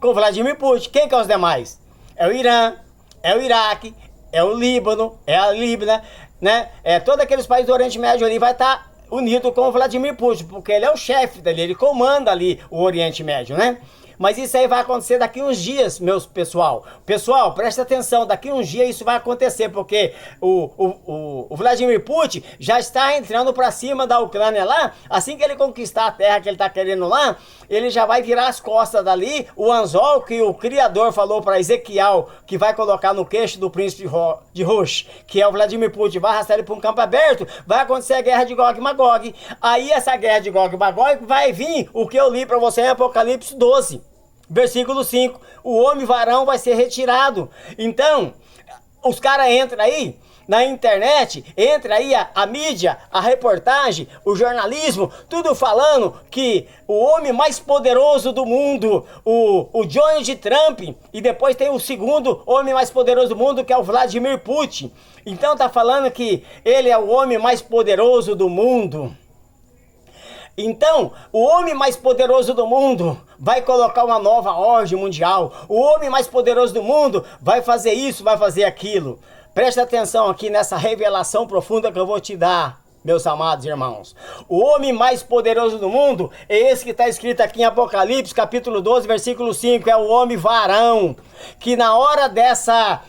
Com Vladimir Putin. Quem que é os demais? É o Irã, é o Iraque, é o Líbano, é a Líbia, né? Todos aqueles países do Oriente Médio ali vai estar unido com o Vladimir Putin, porque ele é o chefe dali, ele comanda ali o Oriente Médio, né? Mas isso aí vai acontecer daqui uns dias, meus pessoal. Pessoal, presta atenção, daqui uns dias isso vai acontecer, porque o Vladimir Putin já está entrando para cima da Ucrânia lá. Assim que ele conquistar a terra que ele está querendo lá, ele já vai virar as costas dali. O anzol que o Criador falou para Ezequiel, que vai colocar no queixo do príncipe de Rosh, que é o Vladimir Putin, vai arrastar ele para um campo aberto, vai acontecer a guerra de Gog e Magog. Aí essa guerra de Gog e Magog vai vir o que eu li para você em Apocalipse 12. Versículo 5, o homem varão vai ser retirado. Então, os caras entram aí na internet, entra aí a mídia, a reportagem, o jornalismo, tudo falando que o homem mais poderoso do mundo, o Donald Trump, e depois tem o segundo homem mais poderoso do mundo, que é o Vladimir Putin. Então tá falando que ele é o homem mais poderoso do mundo. Então, o homem mais poderoso do mundo vai colocar uma nova ordem mundial. O homem mais poderoso do mundo vai fazer isso, vai fazer aquilo. Preste atenção aqui nessa revelação profunda que eu vou te dar, meus amados irmãos. O homem mais poderoso do mundo é esse que está escrito aqui em Apocalipse, capítulo 12, versículo 5. É o homem varão, que na hora dessa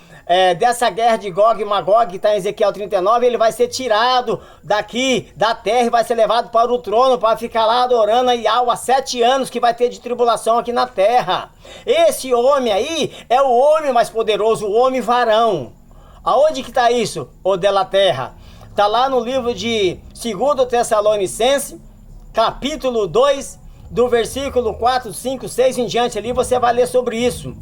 guerra de Gog e Magog, que está em Ezequiel 39, ele vai ser tirado daqui, da terra, e vai ser levado para o trono, para ficar lá adorando a Yahweh há 7 anos que vai ter de tribulação aqui na terra. Esse homem aí é o homem mais poderoso, o homem varão. Aonde que está isso, ô dela terra? Está lá no livro de 2 Tessalonicenses, capítulo 2, do versículo 4, 5, 6 em diante ali, você vai ler sobre isso.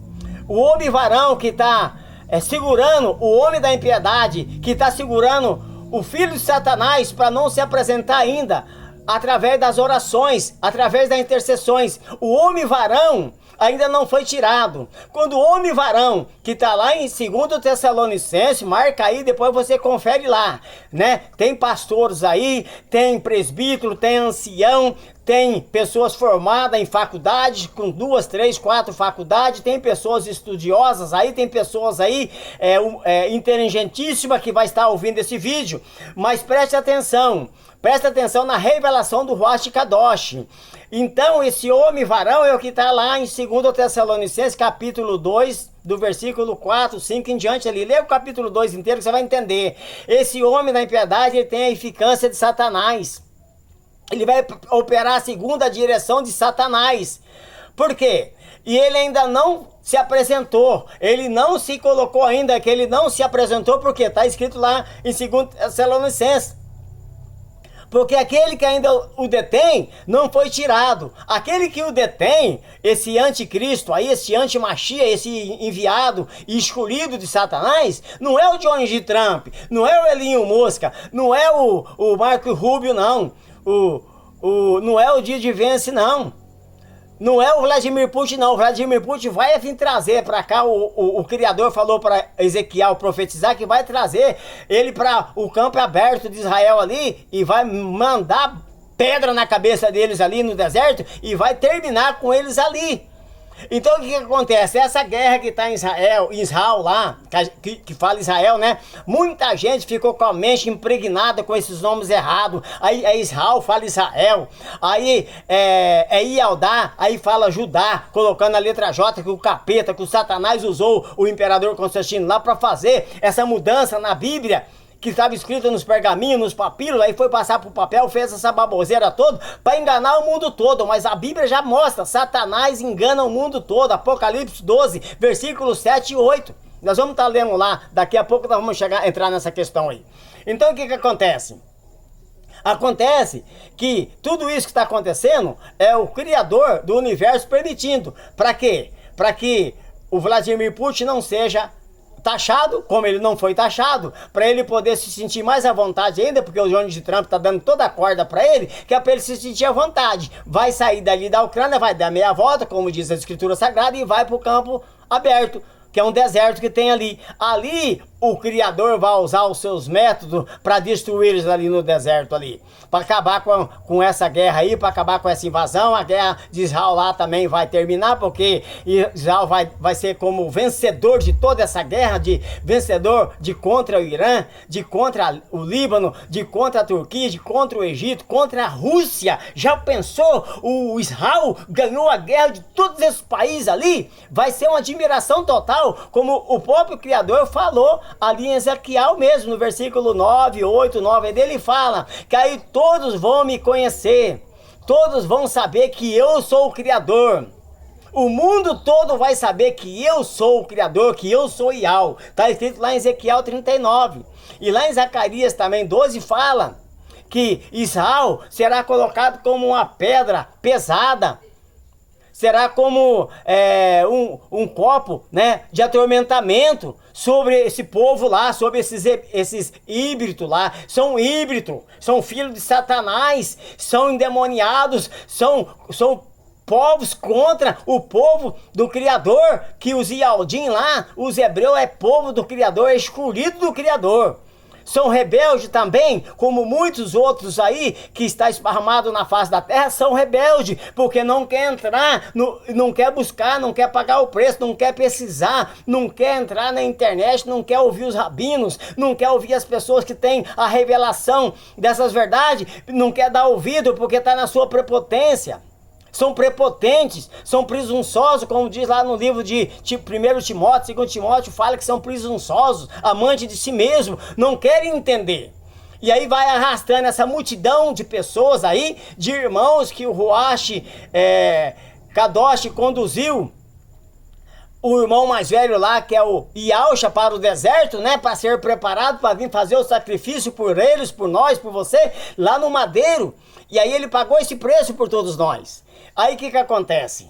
O homem varão que está segurando o homem da impiedade, que está segurando o filho de Satanás para não se apresentar ainda, através das orações, através das intercessões. O homem varão ainda não foi tirado. Quando o homem varão, que está lá em 2 Tessalonicenses, marca aí, depois você confere lá, né? Tem pastores aí, tem presbítero, tem ancião, tem pessoas formadas em faculdade, com 2, 3, 4 faculdades, tem pessoas estudiosas aí, tem pessoas aí inteligentíssimas que vai estar ouvindo esse vídeo. Mas preste atenção na revelação do Ruach Kadosh. Então esse homem varão é o que está lá em 2 Tessalonicenses, capítulo 2, do versículo 4, 5 em diante ali. Lê o capítulo 2 inteiro que você vai entender. Esse homem da impiedade, ele tem a eficâcia de Satanás. Ele vai operar a segunda direção de Satanás. Por quê? E ele ainda não se apresentou. Ele não se colocou ainda, que ele não se apresentou, porque está escrito lá em 2 Tessalonicenses. Porque aquele que ainda o detém não foi tirado. Aquele que o detém, esse anticristo aí, esse antimachia, esse enviado e escolhido de Satanás, não é o Donald Trump, não é o Elinho Mosca, não é o Marco Rubio, não. Não é o Didi Vence, não. Não é o Vladimir Putin, não. O Vladimir Putin vai vir trazer para cá. O Criador falou para Ezequiel profetizar que vai trazer ele para o campo aberto de Israel ali e vai mandar pedra na cabeça deles ali no deserto e vai terminar com eles ali. Então o que acontece? Essa guerra que está em Israel lá, que fala Israel, né? Muita gente ficou com a mente impregnada com esses nomes errados. Aí é Israel, fala Israel. Aí é Ialdá, aí fala Judá, colocando a letra J, que o capeta, que o Satanás usou o imperador Constantino lá para fazer essa mudança na Bíblia, que estava escrito nos pergaminhos, nos papiros, aí foi passar pro papel, fez essa baboseira toda para enganar o mundo todo. Mas a Bíblia já mostra, Satanás engana o mundo todo. Apocalipse 12, versículos 7 e 8. Nós vamos estar lendo lá, daqui a pouco nós vamos entrar nessa questão aí. Então o que acontece? Acontece que tudo isso que está acontecendo é o Criador do universo permitindo. Para quê? Para que o Vladimir Putin não seja taxado, como ele não foi taxado, para ele poder se sentir mais à vontade ainda, porque o Donald Trump tá dando toda a corda para ele, que é para ele se sentir à vontade. Vai sair dali da Ucrânia, vai dar meia volta, como diz a Escritura Sagrada, e vai para o campo aberto, que é um deserto que tem ali. Ali o Criador vai usar os seus métodos para destruir eles ali no deserto ali. Para acabar com essa guerra aí, para acabar com essa invasão. A guerra de Israel lá também vai terminar, porque Israel vai ser como vencedor de toda essa guerra, de vencedor de contra o Irã, de contra o Líbano, de contra a Turquia, de contra o Egito, contra a Rússia. Já pensou? O Israel ganhou a guerra de todos esses países ali? Vai ser uma admiração total, como o próprio Criador falou ali em Ezequiel mesmo, no versículo 9, 8, 9 dele fala que aí todos vão me conhecer, todos vão saber que eu sou o Criador. O mundo todo vai saber que eu sou o Criador, que eu sou Ial. Está escrito lá em Ezequiel 39. E lá em Zacarias também 12 fala que Israel será colocado como uma pedra pesada. Será como um copo, né, de atormentamento sobre esse povo lá, sobre esses híbridos lá. São híbridos, são filhos de Satanás, são endemoniados, são povos contra o povo do Criador, que os Ialdim lá, os hebreus é povo do Criador, é escolhido do Criador. São rebeldes também, como muitos outros aí que está esparramado na face da terra, são rebeldes, porque não quer entrar, não quer buscar, não quer pagar o preço, não quer pesquisar, não quer entrar na internet, não quer ouvir os rabinos, não quer ouvir as pessoas que têm a revelação dessas verdades, não quer dar ouvido porque está na sua prepotência. São prepotentes, são presunçosos, como diz lá no livro de 1 Timóteo, 2 Timóteo, fala que são presunçosos, amantes de si mesmo, não querem entender. E aí vai arrastando essa multidão de pessoas aí, de irmãos que o Ruach Kadosh conduziu, o irmão mais velho lá, que é o Ialcha, para o deserto, né, para ser preparado, para vir fazer o sacrifício por eles, por nós, por você, lá no madeiro. E aí ele pagou esse preço por todos nós. Aí o que acontece?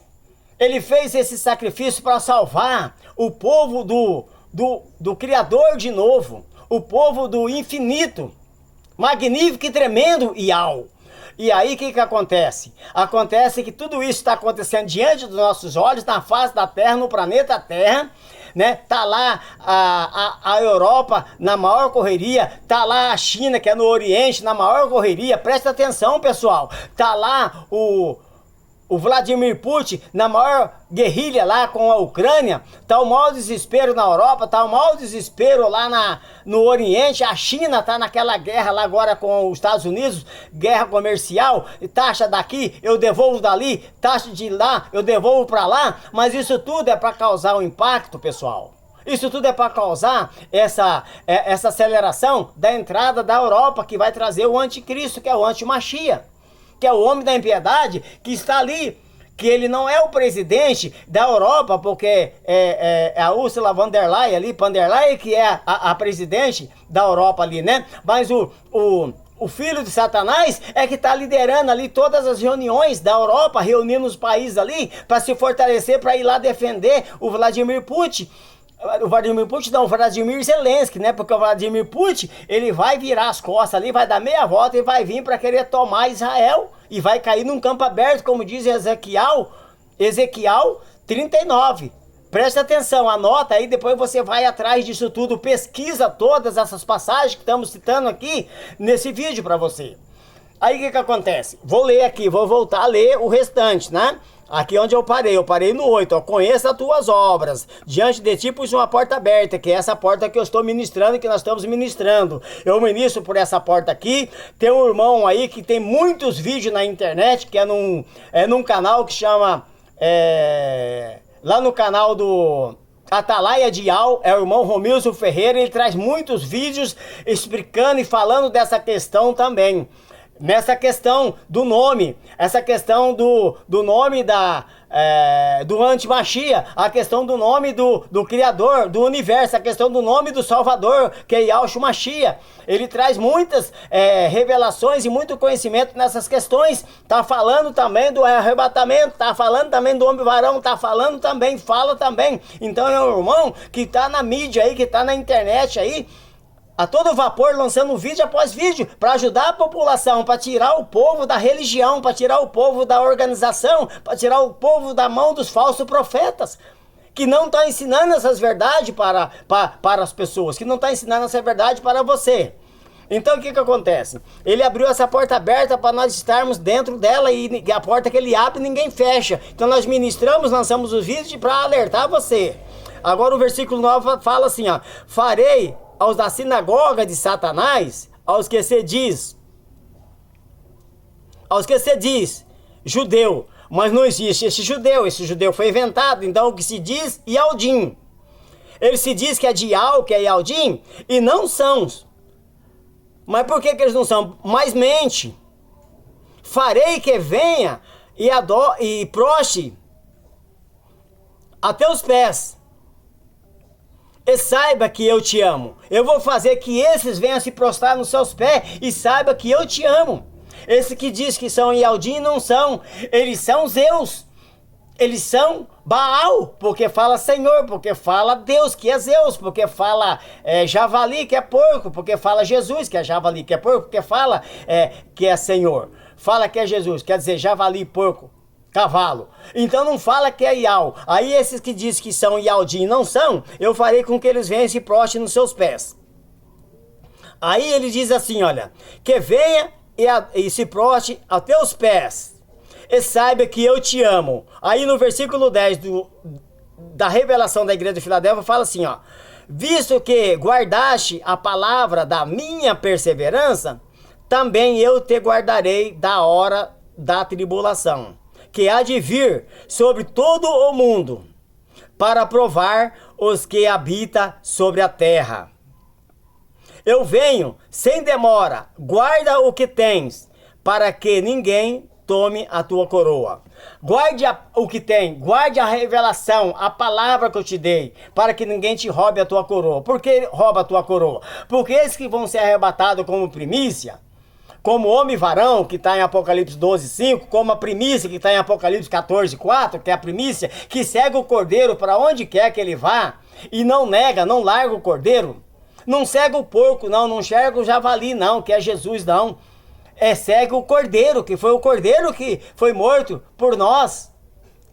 Ele fez esse sacrifício para salvar o povo do Criador de novo, o povo do infinito, magnífico e tremendo Ial. E aí o que acontece? Acontece que tudo isso está acontecendo diante dos nossos olhos, na face da Terra, no planeta Terra, né? Tá lá a Europa na maior correria, tá lá a China, que é no Oriente, na maior correria. Presta atenção, pessoal. Tá lá o Vladimir Putin na maior guerrilha lá com a Ucrânia, tá o maior desespero na Europa, tá o maior desespero lá no Oriente. A China tá naquela guerra lá agora com os Estados Unidos, guerra comercial, taxa daqui, eu devolvo dali, taxa de lá, eu devolvo para lá. Mas isso tudo é para causar um impacto, pessoal. Isso tudo é para causar essa aceleração da entrada da Europa, que vai trazer o anticristo, que é o antimachia, que é o homem da impiedade, que está ali, que ele não é o presidente da Europa, porque é a Ursula von der Leyen ali, que é a presidente da Europa ali, né? Mas o filho de Satanás é que está liderando ali todas as reuniões da Europa, reunindo os países ali, para se fortalecer, para ir lá defender o Vladimir Putin. O Vladimir Zelensky, né? Porque o Vladimir Putin, ele vai virar as costas ali, vai dar meia volta e vai vir para querer tomar Israel e vai cair num campo aberto, como diz Ezequiel Ezequiel 39. Preste atenção, anota aí, depois você vai atrás disso tudo, pesquisa todas essas passagens que estamos citando aqui nesse vídeo para você. Aí o que acontece? Vou ler aqui, vou voltar a ler o restante, né? Aqui onde eu parei no 8, ó. Conheça as tuas obras, diante de ti pus uma porta aberta, que é essa porta que eu estou ministrando, que nós estamos ministrando. Eu ministro por essa porta aqui. Tem um irmão aí que tem muitos vídeos na internet, que é num canal que chama... lá no canal do Atalaia Dial, é o irmão Romilson Ferreira, ele traz muitos vídeos explicando e falando dessa questão também. Nessa questão do nome, essa questão do nome do Antimachia, a questão do nome do Criador, do Universo, a questão do nome do Salvador, que é Yahshua Mashiach. Ele traz muitas revelações e muito conhecimento nessas questões. Tá falando também do arrebatamento, tá falando também do homem-varão, tá falando também, fala também. Então é um irmão que tá na mídia aí, que tá na internet aí, a todo vapor, lançando vídeo após vídeo, para ajudar a população, para tirar o povo da religião, para tirar o povo da organização, para tirar o povo da mão dos falsos profetas, que não está ensinando essas verdades para as pessoas, que não está ensinando essa verdade para você. Então o que acontece? Ele abriu essa porta aberta para nós estarmos dentro dela, e a porta que ele abre ninguém fecha. Então nós ministramos, lançamos os vídeos para alertar você. Agora o versículo 9 fala assim, ó: farei aos da sinagoga de Satanás, aos que se diz judeu, mas não existe esse judeu foi inventado. Então o que se diz Yaldim, ele se diz que é Dial, que é Yaldim, e não são. Mas por que eles não são? Mas mente. Farei que venha e proste a teus pés, e saiba que eu te amo. Eu vou fazer que esses venham se prostrar nos seus pés e saiba que eu te amo. Esse que diz que são Yaldim não são. Eles são Zeus. Eles são Baal, porque fala Senhor, porque fala Deus, que é Zeus, porque fala javali, que é porco, porque fala Jesus, que é javali, que é porco, porque fala que é Senhor. Fala que é Jesus, quer dizer javali, porco, cavalo. Então não fala que é Yal. Aí esses que dizem que são Yaldim não são, eu farei com que eles venham e se prostem nos seus pés. Aí ele diz assim, olha, que venha e se proste a teus pés, e saiba que eu te amo. Aí no versículo 10 da revelação da igreja de Filadélfia fala assim, ó: visto que guardaste a palavra da minha perseverança, também eu te guardarei da hora da tribulação, que há de vir sobre todo o mundo, para provar os que habitam sobre a terra. Eu venho sem demora, guarda o que tens, para que ninguém tome a tua coroa. Guarde o que tem, guarde a revelação, a palavra que eu te dei, para que ninguém te roube a tua coroa. Por que rouba a tua coroa? Porque esses que vão ser arrebatados como primícia, como homem-varão, que está em Apocalipse 12:5, como a primícia, que está em Apocalipse 14:4, que é a primícia, que segue o cordeiro para onde quer que ele vá, e não nega, não larga o cordeiro, não segue o porco, não enxerga o javali, não, que é Jesus, não. Segue o cordeiro, que foi o cordeiro que foi morto por nós,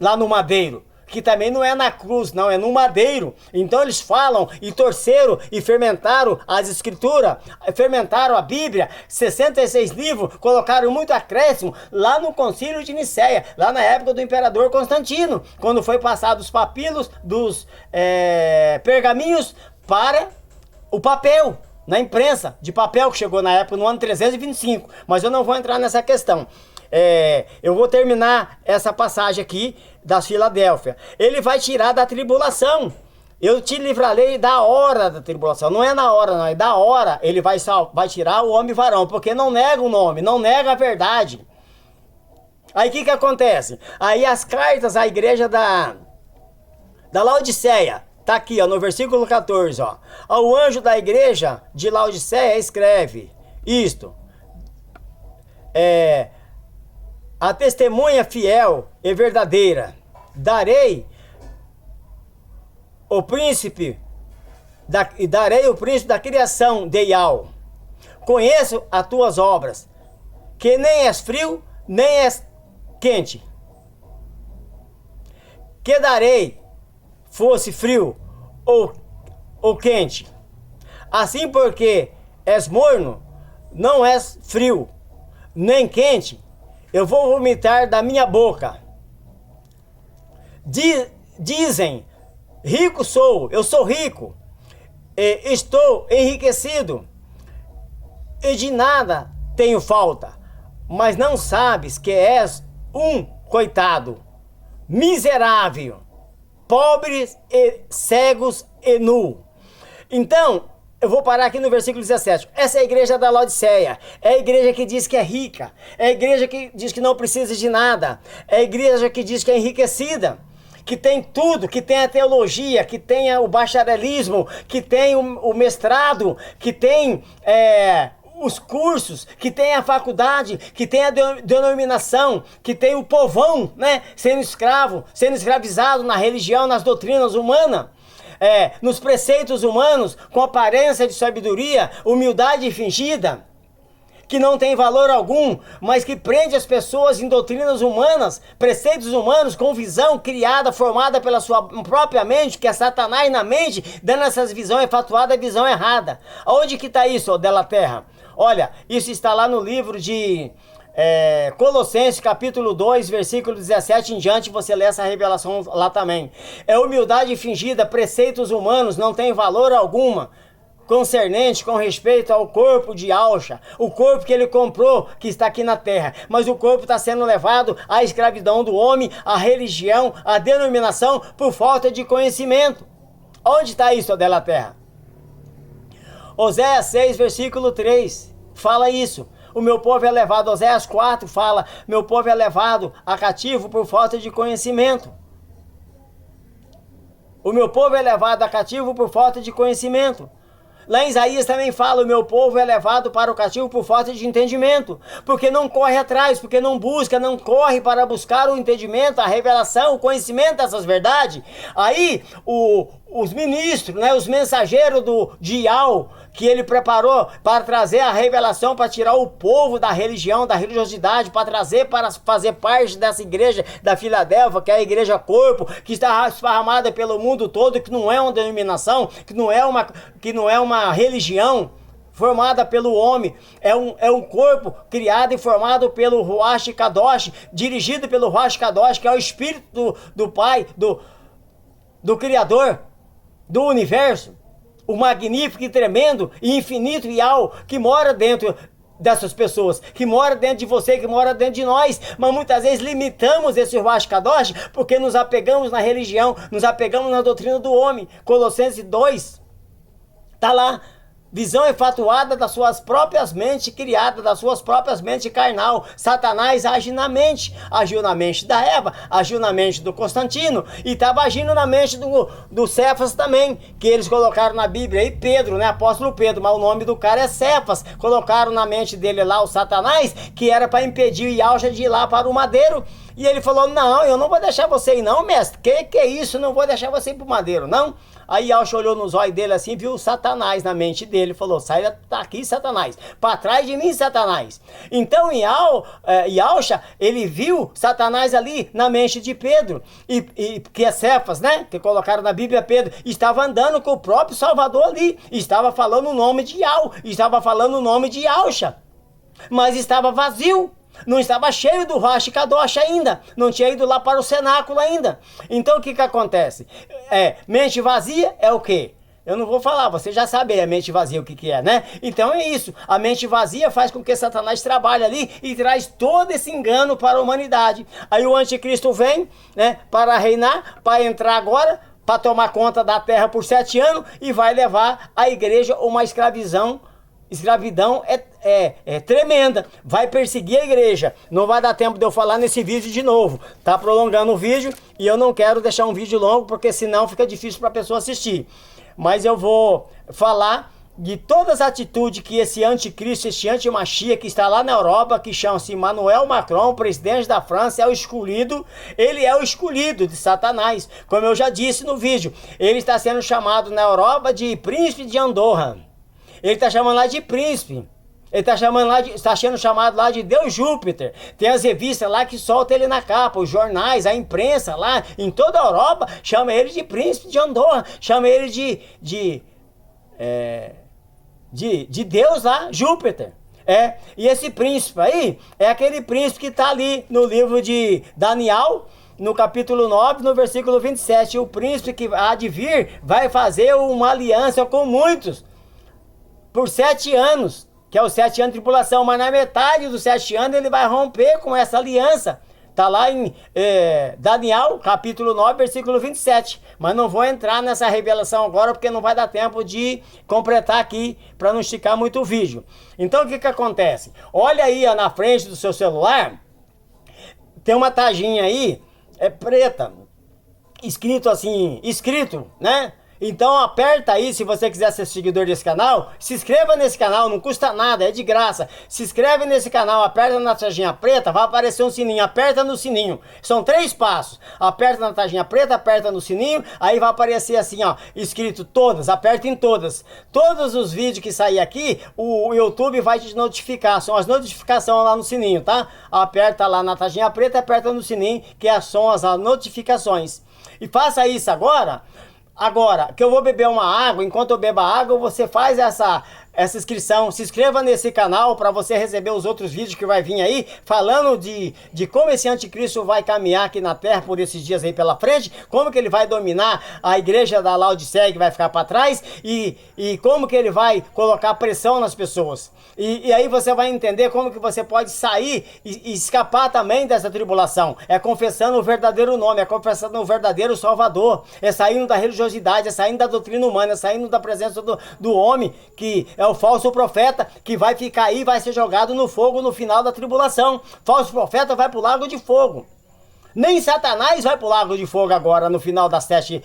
lá no madeiro. Que também não é na cruz, não, é no madeiro. Então eles falam e torceram e fermentaram as escrituras, fermentaram a Bíblia, 66 livros, colocaram muito acréscimo lá no concílio de Nicéia, lá na época do imperador Constantino, quando foi passado os papilos dos pergaminhos para o papel, na imprensa de papel, que chegou na época no ano 325, mas eu não vou entrar nessa questão. Eu vou terminar essa passagem aqui das Filadélfia. Ele vai tirar da tribulação. Eu te livrarei da hora da tribulação. Não é na hora, não, é da hora. Ele vai tirar o homem-varão, porque não nega o nome, não nega a verdade. Aí o que acontece? Aí as cartas à igreja da Laodiceia, tá aqui, ó, no versículo 14, ó. Ao anjo da igreja de Laodiceia escreve isto: a testemunha fiel e verdadeira, darei o príncipe da criação de Ial. Conheço as tuas obras, que nem és frio, nem és quente. Que darei, fosse frio ou quente? Assim porque és morno, não és frio, nem quente, eu vou vomitar da minha boca. Dizem, rico sou, eu sou rico, estou enriquecido, e de nada tenho falta, mas não sabes que és um coitado, miserável, pobres e cegos e nu. Então, eu vou parar aqui no versículo 17. Essa é a igreja da Laodiceia. É a igreja que diz que é rica. É a igreja que diz que não precisa de nada. É a igreja que diz que é enriquecida. Que tem tudo, que tem a teologia, que tem o bacharelismo, que tem o mestrado, que tem os cursos, que tem a faculdade, que tem a denominação, que tem o povão, né? Sendo escravo, sendo escravizado na religião, nas doutrinas humanas. Nos preceitos humanos, com aparência de sabedoria, humildade fingida, que não tem valor algum, mas que prende as pessoas em doutrinas humanas, preceitos humanos, com visão criada, formada pela sua própria mente, que é Satanás na mente, dando essas visões efatuadas, visão errada. Aonde que está isso, ó, dela terra? Olha, isso está lá no livro de Colossenses capítulo 2, versículo 17 em diante, você lê essa revelação lá também. É humildade fingida, preceitos humanos, não tem valor alguma concernente com respeito ao corpo de Alcha, o corpo que ele comprou, que está aqui na terra, mas o corpo está sendo levado à escravidão do homem, à religião, à denominação, por falta de conhecimento. Onde está isso, dela terra? Oséias 6, versículo 3, fala isso. O meu povo é levado, Oséias 4 fala, meu povo é levado a cativo por falta de conhecimento. O meu povo é levado a cativo por falta de conhecimento. Lá em Isaías também fala, o meu povo é levado para o cativo por falta de entendimento, porque não corre atrás, porque não busca, não corre para buscar o entendimento, a revelação, o conhecimento dessas verdades. Aí os ministros, né, os mensageiros de Iau, que ele preparou para trazer a revelação, para tirar o povo da religião, da religiosidade, para trazer para fazer parte dessa igreja da Filadélfia, que é a igreja corpo, que está esparramada pelo mundo todo, que não é uma denominação, que não é uma religião formada pelo homem, é um corpo criado e formado pelo Ruach Kadosh, dirigido pelo Ruach Kadosh, que é o Espírito do Pai, do Criador, do Universo, o magnífico e tremendo e infinito Iau, que mora dentro dessas pessoas, que mora dentro de você, que mora dentro de nós, mas muitas vezes limitamos esse Ruach Kadosh porque nos apegamos na religião, nos apegamos na doutrina do homem. Colossenses 2, tá lá, visão efatuada das suas próprias mentes, criada das suas próprias mentes carnal. Satanás age na mente, agiu na mente da Eva, agiu na mente do Constantino, e estava agindo na mente do Cefas também, que eles colocaram na Bíblia aí Pedro, né, apóstolo Pedro, mas o nome do cara é Cefas. Colocaram na mente dele lá o Satanás, que era para impedir o Iaucha de ir lá para o madeiro, e ele falou, não, eu não vou deixar você ir não, mestre, que é isso, não vou deixar você ir para o madeiro, não. Aí Iaucha olhou nos olhos dele assim, viu Satanás na mente dele, falou, sai daqui, Satanás, para trás de mim, Satanás. Então Iaucha, ele viu Satanás ali na mente de Pedro, e que é Cefas, né, que colocaram na Bíblia Pedro, estava andando com o próprio Salvador ali, estava falando o nome de Iau, estava falando o nome de Iaucha, mas estava vazio. Não estava cheio do Ruach Kadosh ainda, não tinha ido lá para o cenáculo ainda. Então o que acontece? Mente vazia é o quê? Eu não vou falar, você já sabe a mente vazia o que é, né? Então é isso, a mente vazia faz com que Satanás trabalhe ali e traz todo esse engano para a humanidade. Aí o anticristo vem, né, para reinar, para entrar agora, para tomar conta da terra por 7 anos e vai levar a igreja a uma escravidão tremenda, vai perseguir a igreja. Não vai dar tempo de eu falar nesse vídeo de novo, tá prolongando o vídeo e eu não quero deixar um vídeo longo porque senão fica difícil para a pessoa assistir, mas eu vou falar de todas as atitudes que esse anticristo, esse antimachia que está lá na Europa, que chama-se Emmanuel Macron, presidente da França, é o escolhido, ele é o escolhido de Satanás, como eu já disse no vídeo. Ele está sendo chamado na Europa de príncipe de Andorra. Ele está chamando lá de príncipe. Ele está chamando lá está sendo chamado lá de Deus Júpiter. Tem as revistas lá que soltam ele na capa, os jornais, a imprensa lá em toda a Europa chama ele de príncipe de Andorra, chama ele de Deus lá, Júpiter. E esse príncipe aí é aquele príncipe que está ali no livro de Daniel, no capítulo 9, no versículo 27. O príncipe que há de vir vai fazer uma aliança com muitos por 7 anos. Que é os 7 anos de tribulação, mas na metade dos 7 anos ele vai romper com essa aliança. Está lá em Daniel, capítulo 9, versículo 27. Mas não vou entrar nessa revelação agora, porque não vai dar tempo de completar aqui, para não esticar muito o vídeo. Então o que acontece? Olha aí ó, na frente do seu celular, tem uma taginha aí, preta, escrito assim, né? Então aperta aí, se você quiser ser seguidor desse canal, se inscreva nesse canal, não custa nada, é de graça. Se inscreve nesse canal, aperta na taginha preta, vai aparecer um sininho, aperta no sininho. São 3 passos. Aperta na taginha preta, aperta no sininho, aí vai aparecer assim, ó, escrito todas, aperta em todas. Todos os vídeos que sair aqui, o YouTube vai te notificar, são as notificações lá no sininho, tá? Aperta lá na taginha preta, aperta no sininho, que são as notificações. E faça isso agora. Agora, que eu vou beber uma água, enquanto eu bebo a água, você faz essa inscrição, se inscreva nesse canal para você receber os outros vídeos que vai vir aí, falando de como esse anticristo vai caminhar aqui na terra por esses dias aí pela frente, como que ele vai dominar a igreja da Laodiceia que vai ficar para trás e como que ele vai colocar pressão nas pessoas. E aí você vai entender como que você pode sair e escapar também dessa tribulação. É confessando o verdadeiro nome, é confessando o verdadeiro Salvador, é saindo da religiosidade, é saindo da doutrina humana, é saindo da presença do homem, que é o falso profeta, que vai ficar aí, vai ser jogado no fogo no final da tribulação. Falso profeta vai pro lago de fogo. Nem Satanás vai pro lago de fogo agora no final dos 7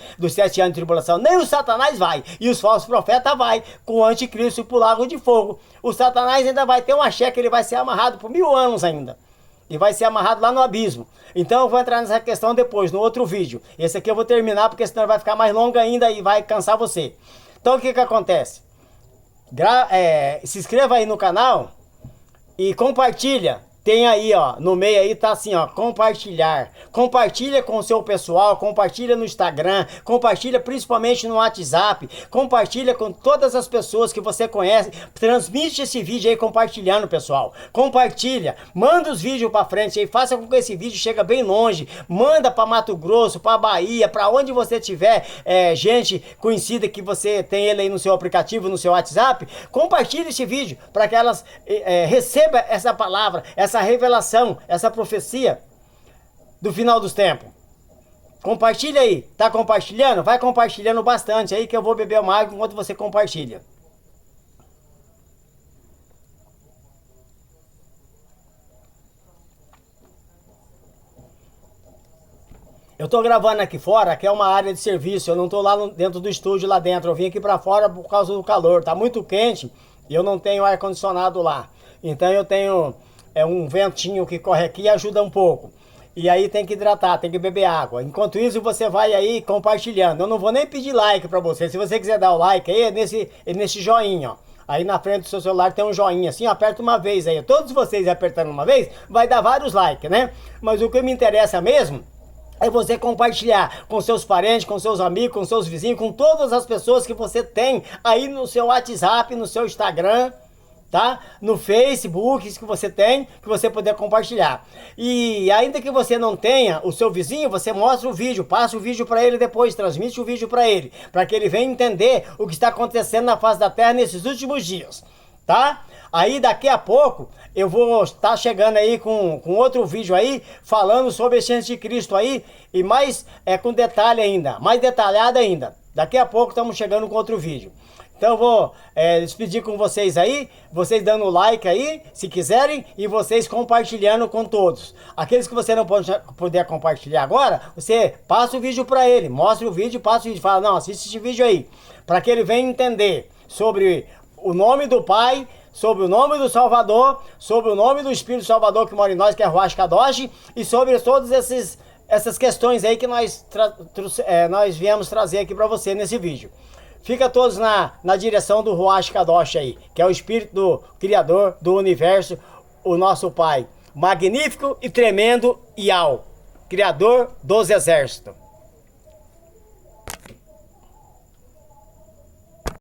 anos de tribulação. Nem o Satanás vai. E os falsos profetas vai com o anticristo pro lago de fogo. O Satanás ainda vai ter uma cheque, ele vai ser amarrado por 1000 anos ainda. E vai ser amarrado lá no abismo. Então eu vou entrar nessa questão depois, no outro vídeo. Esse aqui eu vou terminar, porque senão vai ficar mais longo ainda e vai cansar você. Então o que acontece? Se inscreva aí no canal e compartilha. Tem aí, ó, no meio aí tá assim, ó, compartilhar. Compartilha com o seu pessoal, compartilha no Instagram, compartilha principalmente no WhatsApp, compartilha com todas as pessoas que você conhece. Transmite esse vídeo aí compartilhando, pessoal. Compartilha, manda os vídeos pra frente aí, faça com que esse vídeo chegue bem longe. Manda pra Mato Grosso, pra Bahia, pra onde você tiver gente conhecida que você tem ele aí no seu aplicativo, no seu WhatsApp. Compartilha esse vídeo para que elas recebam essa palavra, essa revelação, essa profecia do final dos tempos. Compartilha aí, tá compartilhando? Vai compartilhando bastante aí, que eu vou beber uma água enquanto você compartilha. Eu tô gravando aqui fora, que é uma área de serviço, eu não tô lá dentro do estúdio lá dentro, eu vim aqui pra fora por causa do calor, tá muito quente e eu não tenho ar-condicionado lá. Então eu tenho um ventinho que corre aqui e ajuda um pouco. E aí tem que hidratar, tem que beber água. Enquanto isso você vai aí compartilhando. Eu não vou nem pedir like pra você. Se você quiser dar o like aí, é nesse joinha, ó. Aí na frente do seu celular tem um joinha assim, aperta uma vez aí. Todos vocês apertando uma vez, vai dar vários likes, né? Mas o que me interessa mesmo é você compartilhar com seus parentes, com seus amigos, com seus vizinhos, com todas as pessoas que você tem aí no seu WhatsApp, no seu Instagram, tá? No Facebook, isso que você tem, que você puder compartilhar. E ainda que você não tenha o seu vizinho, você mostra o vídeo, passa o vídeo para ele depois, transmite o vídeo para ele, para que ele venha entender o que está acontecendo na face da terra nesses últimos dias, tá? Aí daqui a pouco eu vou estar chegando aí com outro vídeo aí, falando sobre esse anticristo aí, e mais com detalhe ainda, mais detalhado ainda. Daqui a pouco estamos chegando com outro vídeo. Então eu vou despedir com vocês aí, vocês dando like aí, se quiserem, e vocês compartilhando com todos. Aqueles que você não puder compartilhar agora, você passa o vídeo para ele, mostra o vídeo, passa o vídeo, fala, não, assiste esse vídeo aí, para que ele venha entender sobre o nome do Pai, sobre o nome do Salvador, sobre o nome do Espírito Salvador que mora em nós, que é Ruach Kadosh, e sobre todas essas questões aí que nós viemos trazer aqui para você nesse vídeo. Fica todos na direção do Ruach Kadosh aí, que é o Espírito do Criador do Universo, o nosso Pai. Magnífico e tremendo Yau, Criador dos Exércitos.